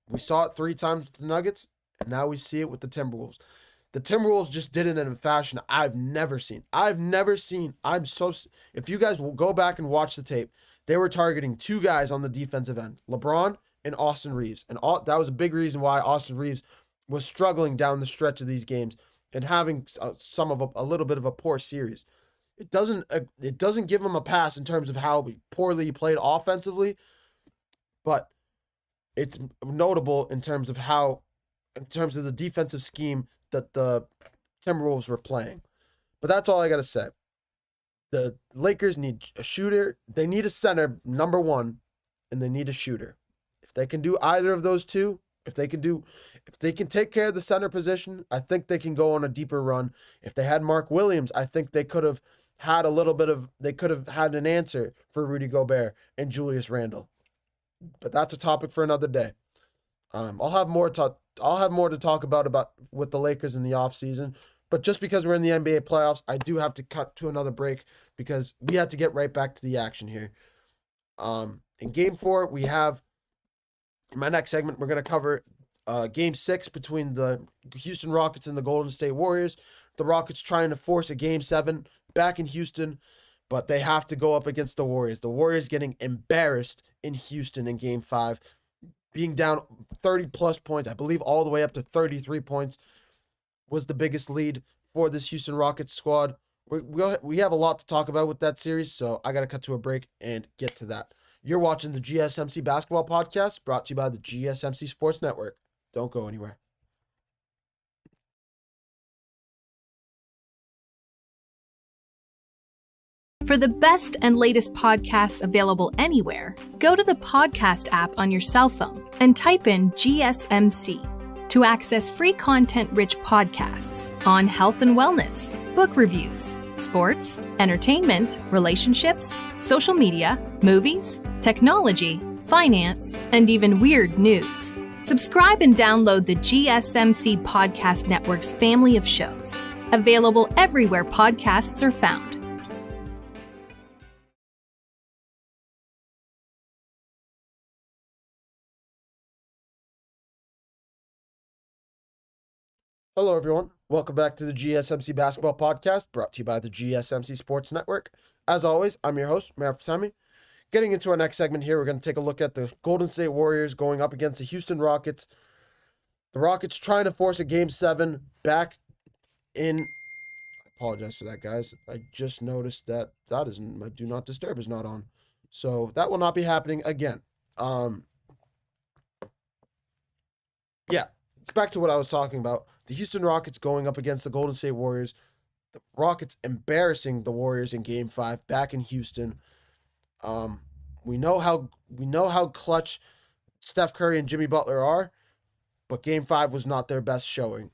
We saw it 3 times with the Nuggets, and now we see it with the Timberwolves. The Timberwolves just did it in a fashion I've never seen. If you guys will go back and watch the tape, they were targeting 2 guys on the defensive end, LeBron and Austin Reeves. And that was a big reason why Austin Reeves was struggling down the stretch of these games and having a little bit of a poor series. It doesn't give him a pass in terms of how poorly he played offensively, but it's notable in terms of the defensive scheme that the Timberwolves were playing. But that's all I got to say. The Lakers need a shooter. They need a center, number 1, and they need a shooter. If they can do either of those two, if they can take care of the center position, I think they can go on a deeper run. If they had Mark Williams, I think they could have had an answer for Rudy Gobert and Julius Randle. But that's a topic for another day. I'll have more to talk about with the Lakers in the offseason. But just because we're in the NBA playoffs, I do have to cut to another break because we have to get right back to the action here. In Game 4, we have, in my next segment, we're going to cover Game 6 between the Houston Rockets and the Golden State Warriors. The Rockets trying to force a Game 7 back in Houston, but they have to go up against the Warriors. The Warriors getting embarrassed in Houston in Game 5, being down 30-plus points, I believe all the way up to 33 points, was the biggest lead for this Houston Rockets squad. we have a lot to talk about with that series, so I got to cut to a break and get to that. You're watching the GSMC Basketball Podcast, brought to you by the GSMC Sports Network. Don't go anywhere. For the best and latest podcasts available anywhere, go to the podcast app on your cell phone and type in GSMC to access free content-rich podcasts on health and wellness, book reviews, sports, entertainment, relationships, social media, movies, technology, finance, and even weird news. Subscribe and download the GSMC Podcast Network's family of shows, available everywhere podcasts are found. Hello, everyone. Welcome back to the GSMC Basketball Podcast, brought to you by the GSMC Sports Network. As always, I'm your host, Mehrob Fatemi. Getting into our next segment here, we're going to take a look at the Golden State Warriors going up against the Houston Rockets. The Rockets trying to force a Game 7 back in... I apologize for that, guys. I just noticed that my Do Not Disturb is not on. So that will not be happening again. Back to what I was talking about. The Houston Rockets going up against the Golden State Warriors. The Rockets embarrassing the Warriors in Game 5 back in Houston. We know how clutch Steph Curry and Jimmy Butler are, but Game 5 was not their best showing.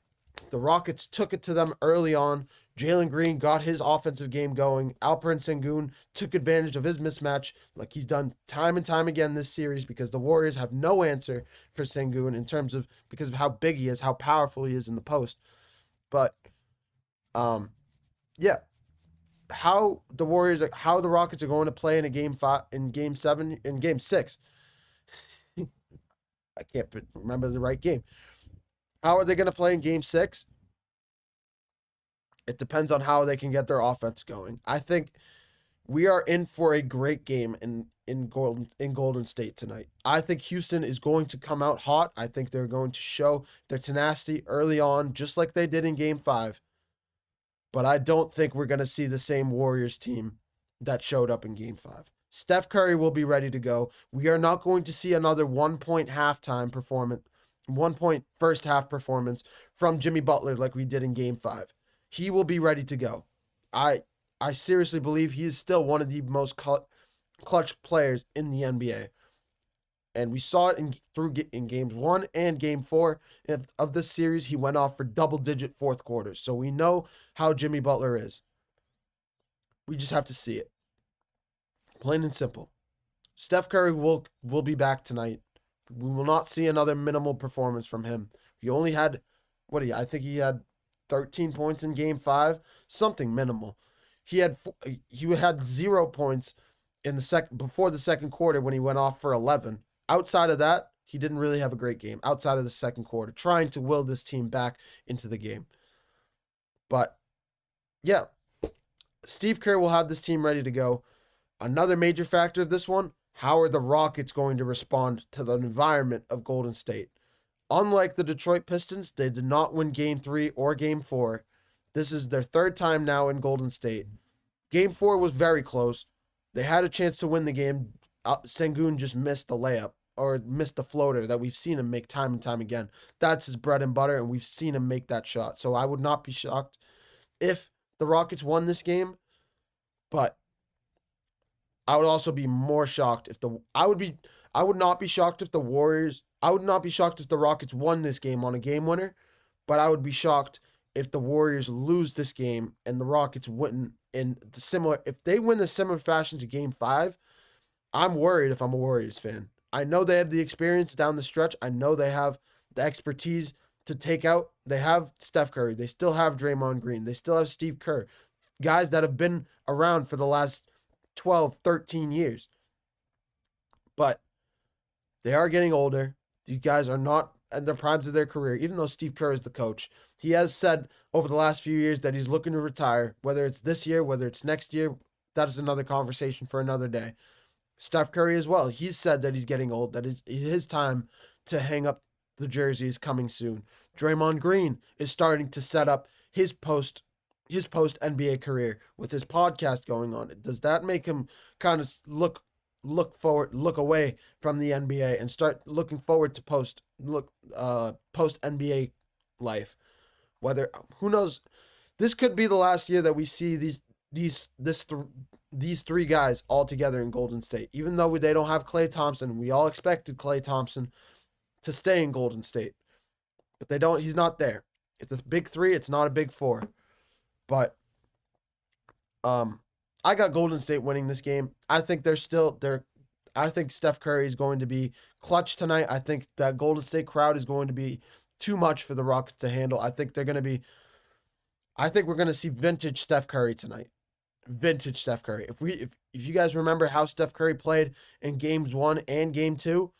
The Rockets took it to them early on. Jalen Green got his offensive game going. Alperen Sengun took advantage of his mismatch like he's done time and time again this series, because the Warriors have no answer for Sengun because of how big he is, how powerful he is in the post. But how the Rockets are going to play in a Game 5, in Game 7, in Game 6. I can't remember the right game. How are they going to play in Game 6? It depends on how they can get their offense going. I think we are in for a great game in Golden State tonight. I think Houston is going to come out hot. I think they're going to show their tenacity early on, just like they did in Game 5. But I don't think we're going to see the same Warriors team that showed up in Game 5. Steph Curry will be ready to go. We are not going to see another 1 point first half performance from Jimmy Butler like we did in Game 5. He will be ready to go. I seriously believe he is still one of the most clutch players in the NBA. And we saw it in Games 1 and Game 4 of this series. He went off for double-digit fourth quarters. So we know how Jimmy Butler is. We just have to see it. Plain and simple. Steph Curry will be back tonight. We will not see another minimal performance from him. He only had, I think he had 13 points in Game 5, something minimal. He had 0 points in before the second quarter when he went off for 11. Outside of that, he didn't really have a great game outside of the second quarter, trying to will this team back into the game. But yeah, Steve Kerr will have this team ready to go. Another major factor of this one, how are the Rockets going to respond to the environment of Golden State? Unlike the Detroit Pistons, they did not win Game 3 or Game 4. This is their third time now in Golden State. Game 4 was very close. They had a chance to win the game. Sengun just missed the layup, or missed the floater that we've seen him make time and time again. That's his bread and butter, and we've seen him make that shot. So I would not be shocked if the Rockets won this game, but I would also be more shocked if I would not be shocked if the Rockets won this game on a game winner, but I would be shocked if the Warriors lose this game and the Rockets win if they win the similar fashion to Game 5. I'm worried if I'm a Warriors fan. I know they have the experience down the stretch. I know they have the expertise to take out. They have Steph Curry. They still have Draymond Green. They still have Steve Kerr. Guys that have been around for the last 12, 13 years. But they are getting older. These guys are not at the primes of their career, even though Steve Kerr is the coach. He has said over the last few years that he's looking to retire, whether it's this year, whether it's next year. That is another conversation for another day. Steph Curry as well. He's said that he's getting old, that his time to hang up the jersey is coming soon. Draymond Green is starting to set up his post his post NBA career with his podcast going on? Does that make him kind of look away from the NBA and start looking forward to post NBA life? Who knows? This could be the last year that we see these three guys all together in Golden State. Even though they don't have Klay Thompson, we all expected Klay Thompson to stay in Golden State, but they don't. He's not there. It's a big three. It's not a big four. But I got Golden State winning this game. I think I think Steph Curry is going to be clutch tonight. I think that Golden State crowd is going to be too much for the Rockets to handle. I think we're going to see vintage Steph Curry tonight. Vintage Steph Curry. If you guys remember how Steph Curry played in games 1 and game 2,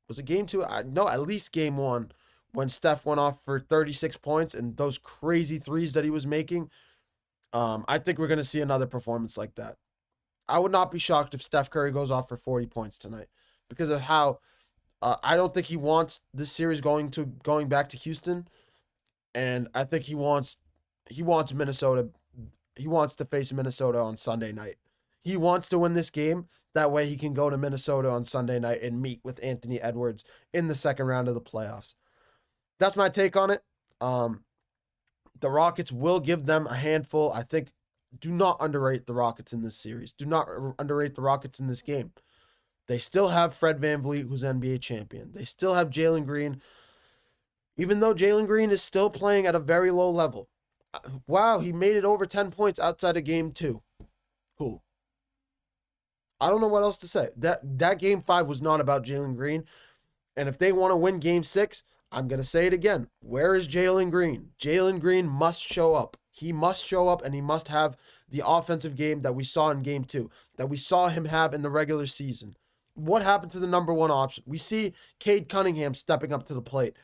was it game 2? No, at least game 1, when Steph went off for 36 points and those crazy threes that he was making. I think we're going to see another performance like that. I would not be shocked if Steph Curry goes off for 40 points tonight because of how I don't think he wants this series going back to Houston, and I think he wants Minnesota. He wants to face Minnesota on Sunday night. He wants to win this game. That way he can go to Minnesota on Sunday night and meet with Anthony Edwards in the second round of the playoffs. That's my take on it. The Rockets will give them a handful. I think do not underrate the Rockets in this series. Do not underrate the Rockets in this game. They still have Fred VanVleet, who's NBA champion. They still have Jalen Green, even though Jalen Green is still playing at a very low level. Wow, he made it over 10 points outside of game 2. Cool. I don't know what else to say. That game 5 was not about Jalen Green. And if they want to win game 6, I'm going to say it again. Where is Jalen Green? Jalen Green must show up. He must show up, and he must have the offensive game that we saw in game 2, that we saw him have in the regular season. What happened to the number 1 option? We see Cade Cunningham stepping up to the plate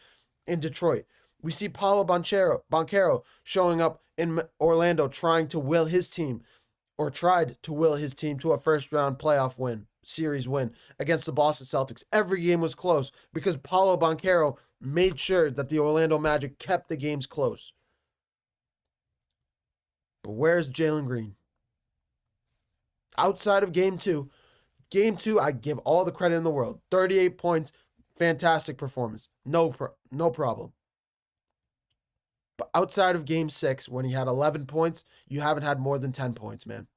in Detroit. We see Paolo Banchero showing up in Orlando trying to will his team, or tried to will his team to a first-round playoff series win against the Boston Celtics. Every game was close because Paolo Banchero made sure that the Orlando Magic kept the games close. But where's Jalen Green? Outside of game 2, I give all the credit in the world. 38 points, fantastic performance. No problem. But outside of game 6, when he had 11 points, you haven't had more than 10 points, man.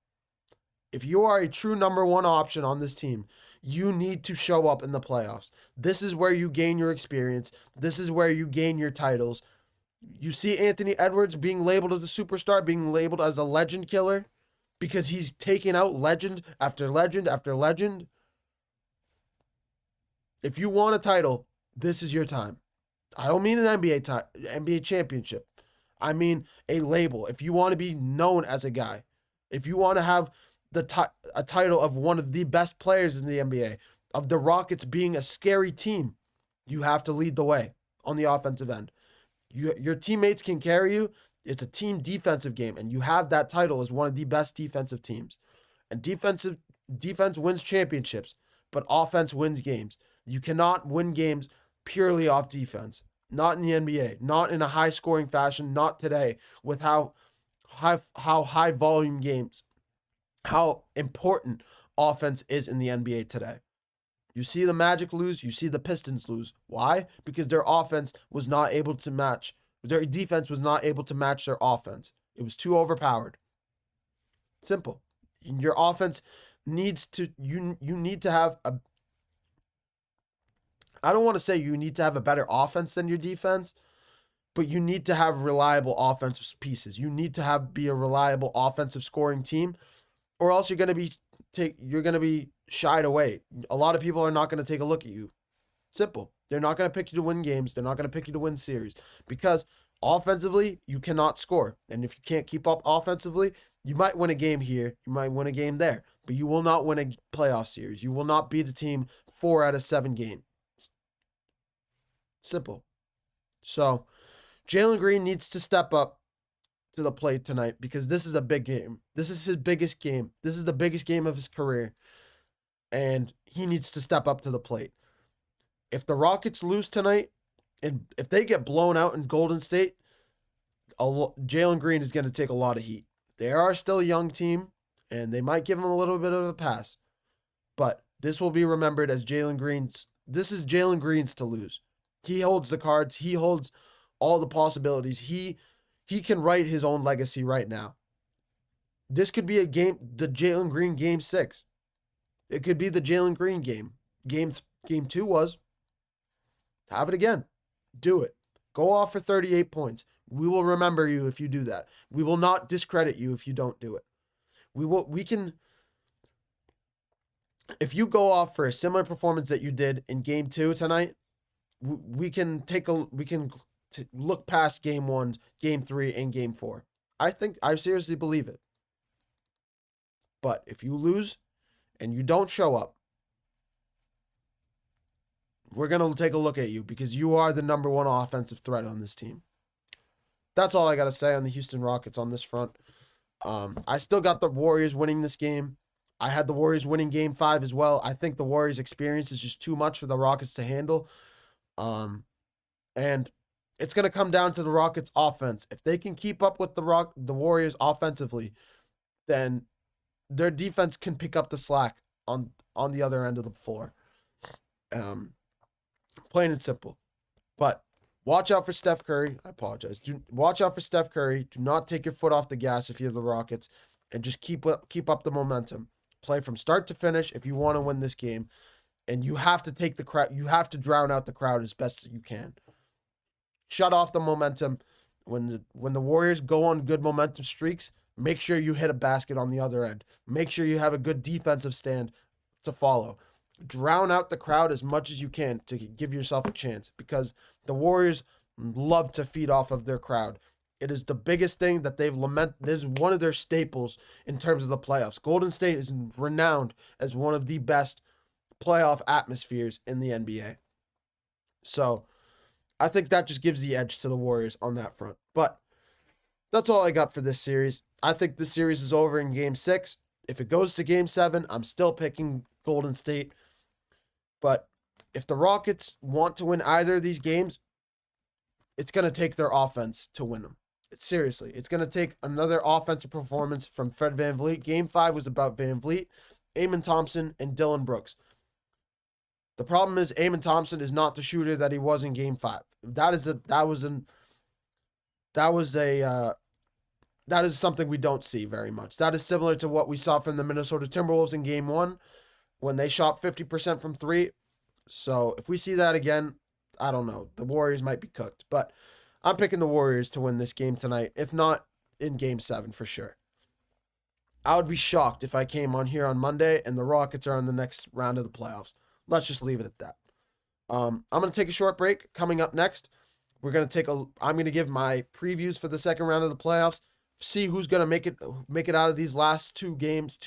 If you are a true number 1 option on this team, you need to show up in the playoffs. This is where you gain your experience. This is where you gain your titles. You see Anthony Edwards being labeled as a superstar, being labeled as a legend killer because he's taken out legend after legend after legend. If you want a title, this is your time. I don't mean an NBA championship. I mean a label. If you want to be known as a guy, if you want to have a title of one of the best players in the NBA, of the Rockets being a scary team, you have to lead the way on the offensive end. Your teammates can carry you. It's a team defensive game, and you have that title as one of the best defensive teams. And defense wins championships, but offense wins games. You cannot win games purely off defense. Not in the NBA, not in a high-scoring fashion, not today, with how high volume games, how important offense is in the NBA today. You see the Magic lose, you see the Pistons lose. Why? Because their offense was not able to match. Their defense was not able to match their offense. It was too overpowered. Simple. Your offense needs to, you need to have a, I don't want to say you need to have a better offense than your defense, but you need to have reliable offensive pieces. You need to be a reliable offensive scoring team, or else you're going to be shied away. A lot of people are not going to take a look at you. Simple. They're not going to pick you to win games. They're not going to pick you to win series because offensively, you cannot score. And if you can't keep up offensively, you might win a game here. You might win a game there, but you will not win a playoff series. You will not beat a team 4 out of 7 games. Simple. So Jalen Green needs to step up to the plate tonight because this is a big game. This is his biggest game. This is the biggest game of his career. And he needs to step up to the plate. If the Rockets lose tonight, and if they get blown out in Golden State, Jalen Green is going to take a lot of heat. They are still a young team, and they might give him a little bit of a pass. But this will be remembered as Jalen Green's. This is Jalen Green's to lose. He holds the cards. He holds all the possibilities. He can write his own legacy right now. This could be the Jalen Green Game 6. It could be the Jalen Green game. Game 2 was. Have it again. Do it. Go off for 38 points. We will remember you if you do that. We will not discredit you if you don't do it. If you go off for a similar performance that you did in Game 2 tonight, we can look past Game 1, Game 3, and Game 4. I seriously believe it. But if you lose and you don't show up, we're going to take a look at you because you are the number one offensive threat on this team. That's all I got to say on the Houston Rockets on this front. I still got the Warriors winning this game. I had the Warriors winning Game 5 as well. I think the Warriors' experience is just too much for the Rockets to handle. And it's going to come down to the Rockets' offense. If they can keep up with the Warriors offensively, then their defense can pick up the slack on the other end of the floor. Plain and simple. But watch out for Steph Curry. I apologize. Watch out for Steph Curry. Do not take your foot off the gas if you're the Rockets, and just keep up the momentum. Play from start to finish if you want to win this game, and you have to take the crowd. You have to drown out the crowd as best as you can. Shut off the momentum. When the Warriors go on good momentum streaks, make sure you hit a basket on the other end. Make sure you have a good defensive stand to follow. Drown out the crowd as much as you can to give yourself a chance, because the Warriors love to feed off of their crowd. It is the biggest thing that they've lamented. This is one of their staples in terms of the playoffs. Golden State is renowned as one of the best playoff atmospheres in the NBA. So I think that just gives the edge to the Warriors on that front. But that's all I got for this series. I think the series is over in Game 6. If it goes to Game 7, I'm still picking Golden State. But if the Rockets want to win either of these games, it's going to take their offense to win them. Seriously, it's going to take another offensive performance from Fred VanVleet. Game 5 was about VanVleet, Amen Thompson, and Dylan Brooks. The problem is Amen Thompson is not the shooter that he was in Game 5. That is something we don't see very much. That is similar to what we saw from the Minnesota Timberwolves in Game 1 when they shot 50% from 3. So if we see that again, I don't know. The Warriors might be cooked. But I'm picking the Warriors to win this game tonight, if not in Game 7 for sure. I would be shocked if I came on here on Monday and the Rockets are in the next round of the playoffs. Let's just leave it at that. I'm going to take a short break. Coming up next, I'm going to give my previews for the second round of the playoffs. See who's going to make it out of these last two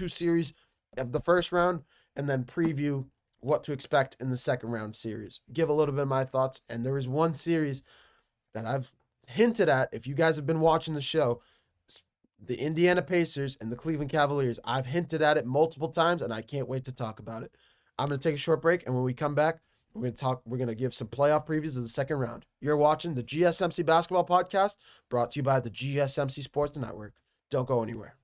series of the first round, and then preview what to expect in the second round series. Give a little bit of my thoughts, and there is one series that I've hinted at. If you guys have been watching the show, the Indiana Pacers and the Cleveland Cavaliers. I've hinted at it multiple times, and I can't wait to talk about it. I'm going to take a short break, and when we come back, we're going to give some playoff previews of the second round. You're watching the GSMC Basketball Podcast, brought to you by the GSMC Sports Network. Don't go anywhere.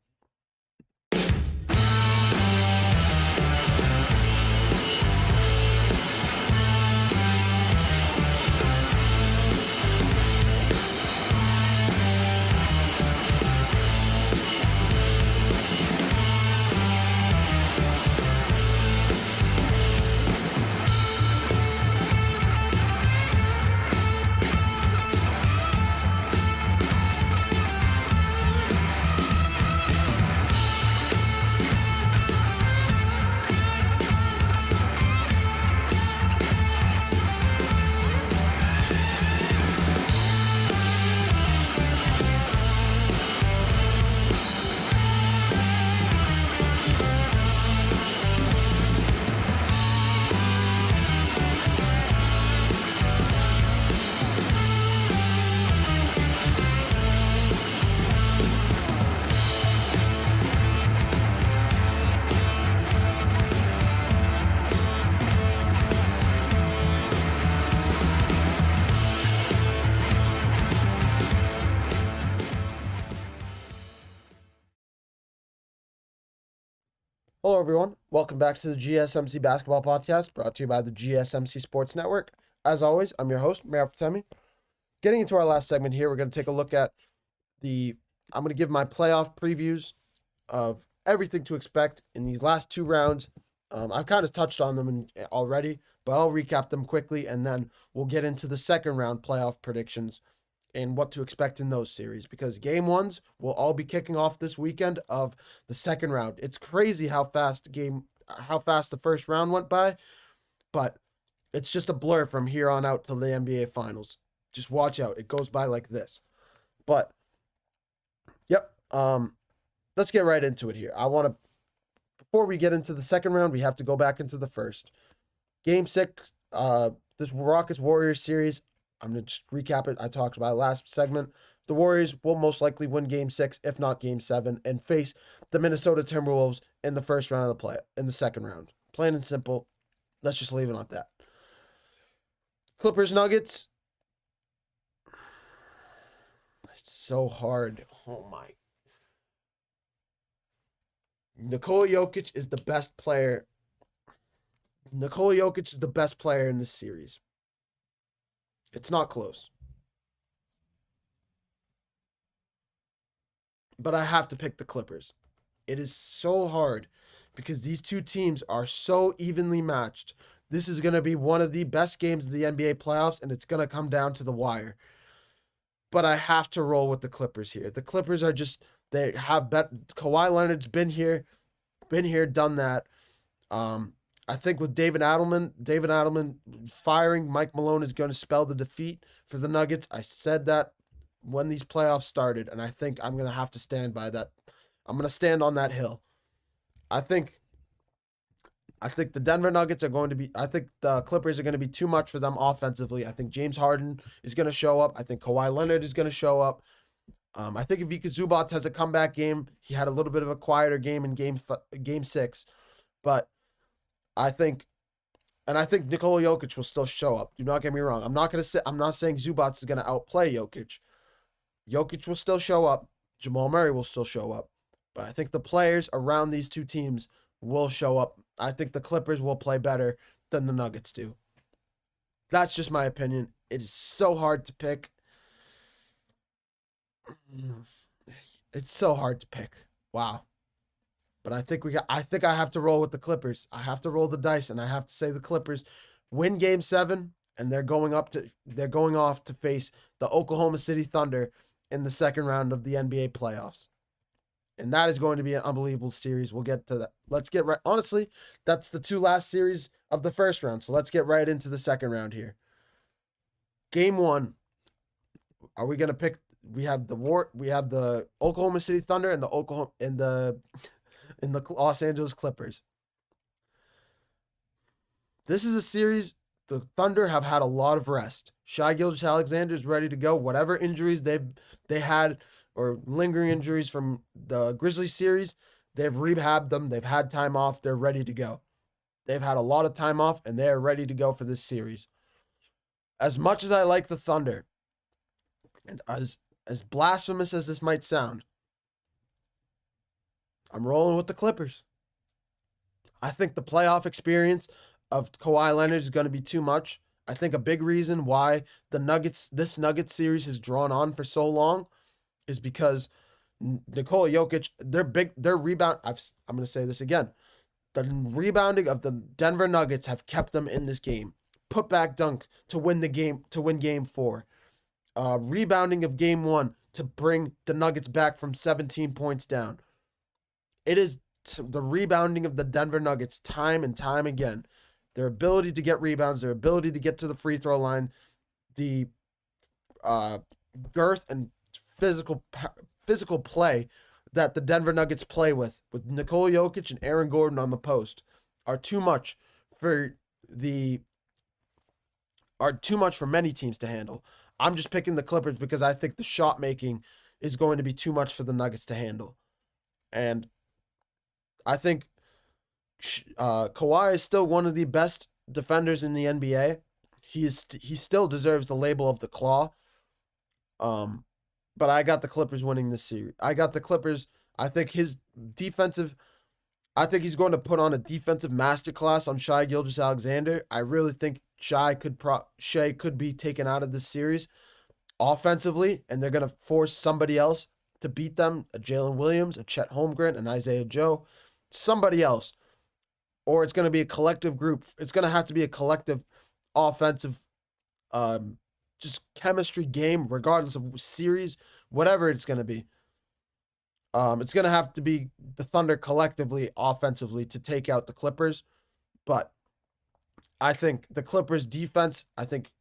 Hello, everyone. Welcome back to the GSMC Basketball Podcast, brought to you by the GSMC Sports Network. As always, I'm your host, Mehrob Fatemi. Getting into our last segment here, we're going to take a look at I'm going to give my playoff previews of everything to expect in these last two rounds. I've kind of touched on them already, but I'll recap them quickly, and then we'll get into the second round playoff predictions and what to expect in those series, because game ones will all be kicking off this weekend of the second round. It's crazy how fast the first round went by, but it's just a blur from here on out till the NBA Finals. Just watch out. It goes by like this. But, yep, let's get right into it here. Before we get into the second round, we have to go back into the first. Game 6, this Rockets-Warriors series, I'm going to just recap it. I talked about it last segment. The Warriors will most likely win Game 6, if not Game 7, and face the Minnesota Timberwolves in the first round of in the second round. Plain and simple. Let's just leave it at that. Clippers-Nuggets. It's so hard. Oh, my. Nikola Jokic is the best player. Nikola Jokic is the best player in this series. It's not close. But I have to pick the Clippers. It is so hard because these two teams are so evenly matched. This is going to be one of the best games of the NBA playoffs, and it's going to come down to the wire. But I have to roll with the Clippers here. The Clippers are just, they have Kawhi Leonard's been here, done that. I think with David Adelman firing Mike Malone is going to spell the defeat for the Nuggets. I said that when these playoffs started, and I think I'm going to have to stand by that. I'm going to stand on that hill. I think the Denver Nuggets are going to be, I think the Clippers are going to be too much for them offensively. I think James Harden is going to show up. I think Kawhi Leonard is going to show up. I think if Vika Zubac has a comeback game, he had a little bit of a quieter game in game 6, but I think Nikola Jokic will still show up. Do not get me wrong. I'm not saying Zubac is going to outplay Jokic. Jokic will still show up. Jamal Murray will still show up. But I think the players around these two teams will show up. I think the Clippers will play better than the Nuggets do. That's just my opinion. It is so hard to pick. It's so hard to pick. Wow. But I think I have to roll with the Clippers. I have to roll the dice, and I have to say the Clippers win Game 7, and they're going off to face the Oklahoma City Thunder in the second round of the NBA playoffs. And that is going to be an unbelievable series. We'll get to that. Let's get right. Honestly, that's the two last series of the first round. So let's get right into the second round here. Game 1. Are we going to pick? We have the Oklahoma City Thunder and the Los Angeles Clippers. This is a series. The Thunder have had a lot of rest. Shai Gilgeous-Alexander is ready to go. Whatever injuries they had or lingering injuries from the Grizzlies series, they've rehabbed them. They've had time off. They're ready to go. They've had a lot of time off, and they are ready to go for this series. As much as I like the Thunder, and as blasphemous as this might sound, I'm rolling with the Clippers. I think the playoff experience of Kawhi Leonard is going to be too much. I think a big reason why this Nuggets series has drawn on for so long is because Nikola Jokic, their rebound, I'm going to say this again. The rebounding of the Denver Nuggets have kept them in this game. Put back dunk to win game 4. Rebounding of game 1 to bring the Nuggets back from 17 points down. It is the rebounding of the Denver Nuggets time and time again. Their ability to get rebounds, their ability to get to the free throw line, the girth and physical play that the Denver Nuggets play with Nikola Jokic and Aaron Gordon on the post are too much for many teams to handle. I'm just picking the Clippers because I think the shot making is going to be too much for the Nuggets to handle. And I think Kawhi is still one of the best defenders in the NBA. He still deserves the label of the Claw. But I got the Clippers winning this series. I got the Clippers. I think his defensive I think he's going to put on a defensive masterclass on Shai Gilgeous-Alexander. I really think Shai could be taken out of this series offensively, and they're going to force somebody else to beat them, a Jalen Williams, a Chet Holmgren, an Isaiah Joe, somebody else. Or it's going to be a collective group. It's going to have to be a collective offensive just chemistry game, regardless of series, whatever it's going to be. It's going to have to be the Thunder collectively, offensively, to take out the Clippers. But I think the Clippers defense, I think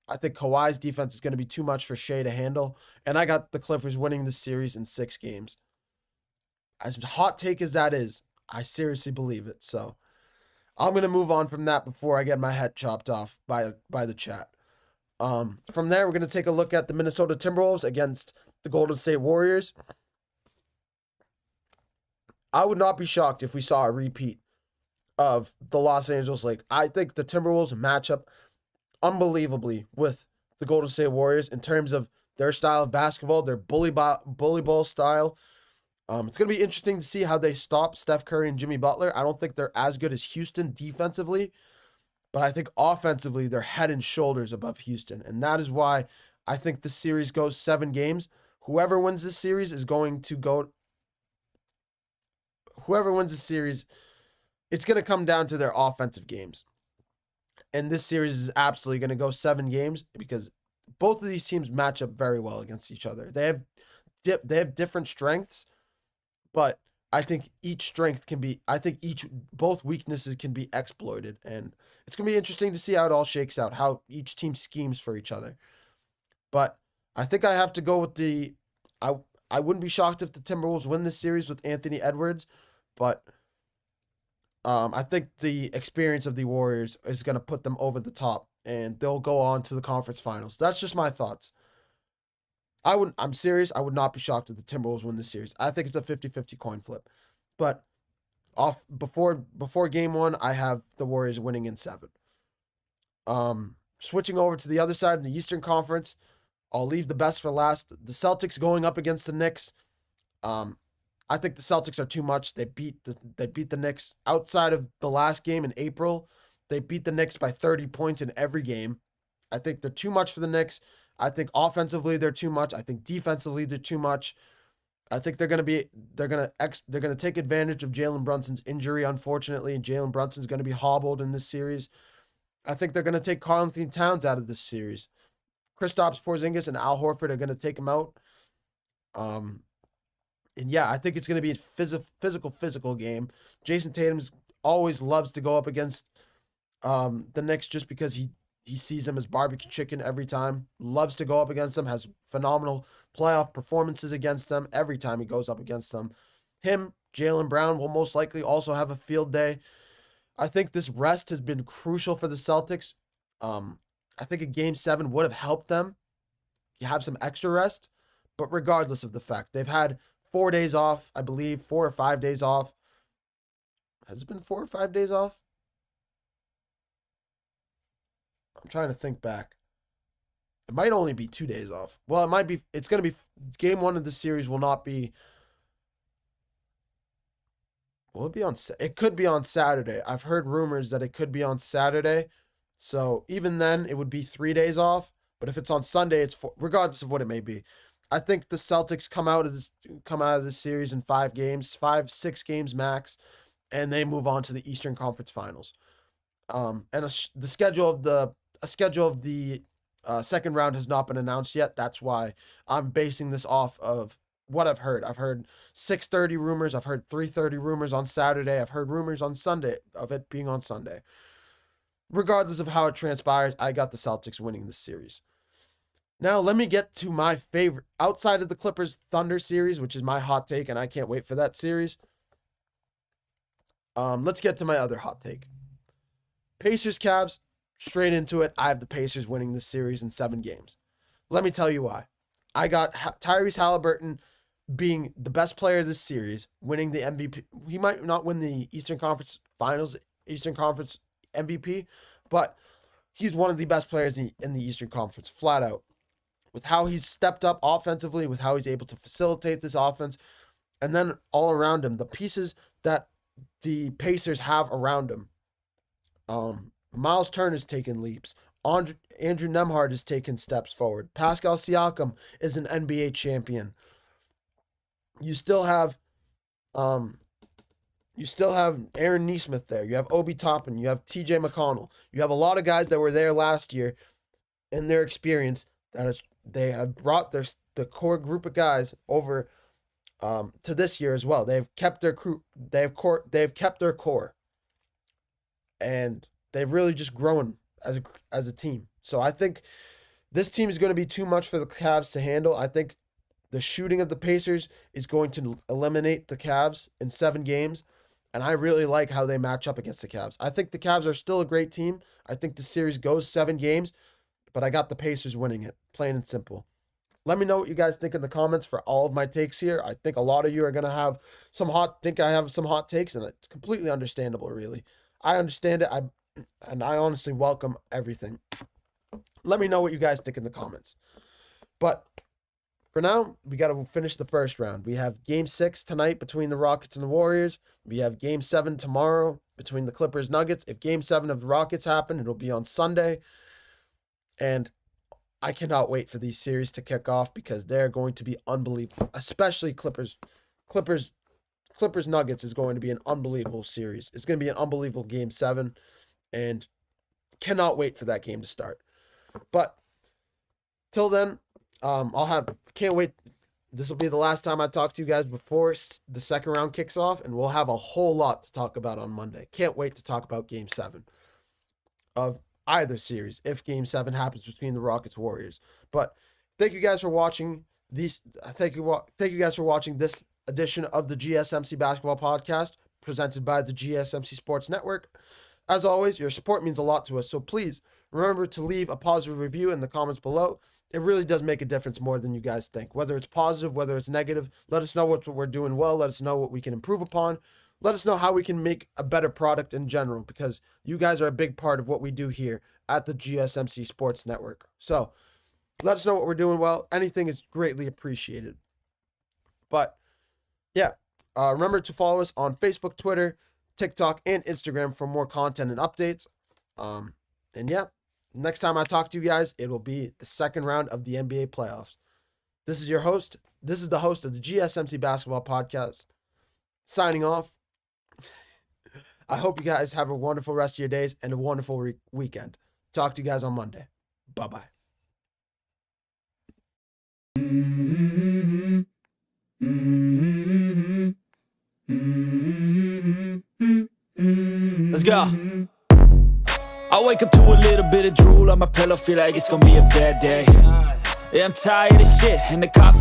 Kawhi's defense is going to be too much for Shai to handle. And I got the Clippers winning this series in 6 games. As hot take as that is, I seriously believe it. So I'm going to move on from that before I get my head chopped off by the chat. From there, we're going to take a look at the Minnesota Timberwolves against the Golden State Warriors. I would not be shocked if we saw a repeat of the Los Angeles Lakers. I think the Timberwolves match up unbelievably with the Golden State Warriors in terms of their style of basketball, their bully ball style. It's going to be interesting to see how they stop Steph Curry and Jimmy Butler. I don't think they're as good as Houston defensively, but I think offensively they're head and shoulders above Houston. And that is why I think the series goes 7 games. Whoever wins this series, it's going to come down to their offensive games. And this series is absolutely going to go 7 games because both of these teams match up very well against each other. They have different strengths, but I think both weaknesses can be exploited. And it's going to be interesting to see how it all shakes out, how each team schemes for each other. But I think I have to go with I wouldn't be shocked if the Timberwolves win this series with Anthony Edwards, but I think the experience of the Warriors is going to put them over the top, and they'll go on to the conference finals. That's just my thoughts. I'm serious. I would not be shocked if the Timberwolves win this series. I think it's a 50-50 coin flip. But before game 1, I have the Warriors winning in 7. Switching over to the other side in the Eastern Conference, I'll leave the best for last. The Celtics going up against the Knicks. I think the Celtics are too much. They beat the Knicks outside of the last game in April. They beat the Knicks by 30 points in every game. I think they're too much for the Knicks. I think offensively they're too much. I think defensively they're too much. I think they're going to take advantage of Jalen Brunson's injury, unfortunately, and Jalen Brunson's going to be hobbled in this series. I think they're going to take Karl-Anthony Towns out of this series. Kristaps Porzingis and Al Horford are going to take him out. And yeah, I think it's going to be a physical game. Jason Tatum always loves to go up against the Knicks just because he sees them as barbecue chicken every time. Loves to go up against them. Has phenomenal playoff performances against them every time he goes up against them. Jaylen Brown will most likely also have a field day. I think this rest has been crucial for the Celtics. I think a Game 7 would have helped them. You have some extra rest. But regardless of the fact, they've had 4 days off, I believe, 4 or 5 days off. Has it been 4 or 5 days off? I'm trying to think back. It might only be 2 days off. Well, it might be. It's going to be Game 1 of the series will not be. Will it be on? It could be on Saturday. I've heard rumors that it could be on Saturday. So even then, it would be 3 days off. But if it's on Sunday, it's regardless of what it may be. I think the Celtics come out of this series in 5 games, 5-6 games max, and they move on to the Eastern Conference Finals. And a schedule of the second round has not been announced yet. That's why I'm basing this off of what I've heard. I've heard 6:30 rumors. I've heard 3:30 rumors on Saturday. I've heard rumors on Sunday of it being on Sunday. Regardless of how it transpires, I got the Celtics winning this series. Now, let me get to my favorite, outside of the Clippers-Thunder series, which is my hot take, and I can't wait for that series. Let's get to my other hot take. Pacers-Cavs, straight into it. I have the Pacers winning this series in 7 games. Let me tell you why. I got Tyrese Halliburton being the best player of this series, winning the MVP. He might not win the Eastern Conference Finals, Eastern Conference MVP, but he's one of the best players in the Eastern Conference, flat out. With how he's stepped up offensively, with how he's able to facilitate this offense, and then all around him, the pieces that the Pacers have around him. Miles Turner's taken leaps. Andrew Nembhard has taken steps forward. Pascal Siakam is an NBA champion. You still have Aaron Nesmith there. You have Obi Toppin. You have TJ McConnell. You have a lot of guys that were there last year in their experience they have brought the core group of guys over to this year as well. They've kept their crew. They've kept their core, and they've really just grown as a team. So I think this team is going to be too much for the Cavs to handle. I think the shooting of the Pacers is going to eliminate the Cavs in 7 games, and I really like how they match up against the Cavs. I think the Cavs are still a great team. I think the series goes 7 games, but I got the Pacers winning it, plain and simple. Let me know what you guys think in the comments for all of my takes here. I think a lot of you are going to have I have some hot takes, and it's completely understandable, really. I understand it, and I honestly welcome everything. Let me know what you guys think in the comments. But for now, we got to finish the first round. We have Game 6 tonight between the Rockets and the Warriors. We have Game 7 tomorrow between the Clippers and Nuggets. If Game 7 of the Rockets happen, it'll be on Sunday. And I cannot wait for these series to kick off because they're going to be unbelievable. Especially Clippers Nuggets is going to be an unbelievable series. It's going to be an unbelievable Game 7. And cannot wait for that game to start. But till then, can't wait. This will be the last time I talk to you guys before the second round kicks off, and we'll have a whole lot to talk about on Monday. Can't wait to talk about Game 7 of either series if Game 7 happens between the Rockets Warriors. But thank you guys for watching Thank you guys for watching this edition of the GSMC Basketball Podcast presented by the GSMC Sports Network. As always, your support means a lot to us, so please remember to leave a positive review in the comments below. It really does make a difference more than you guys think. Whether it's positive, whether it's negative, let us know what we're doing well. Let us know what we can improve upon. Let us know how we can make a better product in general, because you guys are a big part of what we do here at the GSMC Sports Network. So let us know what we're doing well. Anything is greatly appreciated. But yeah, remember to follow us on Facebook, Twitter, TikTok, and Instagram for more content and updates. And yeah, next time I talk to you guys, it will be the second round of the NBA playoffs. This is your host. This is the host of the GSMC Basketball Podcast. Signing off. I hope you guys have a wonderful rest of your days and a wonderful weekend. Talk to you guys on Monday. Bye-bye. Let's go. I wake up to a little bit of drool on my pillow, feel like it's gonna be a bad day. Yeah, I'm tired of shit, and the coffee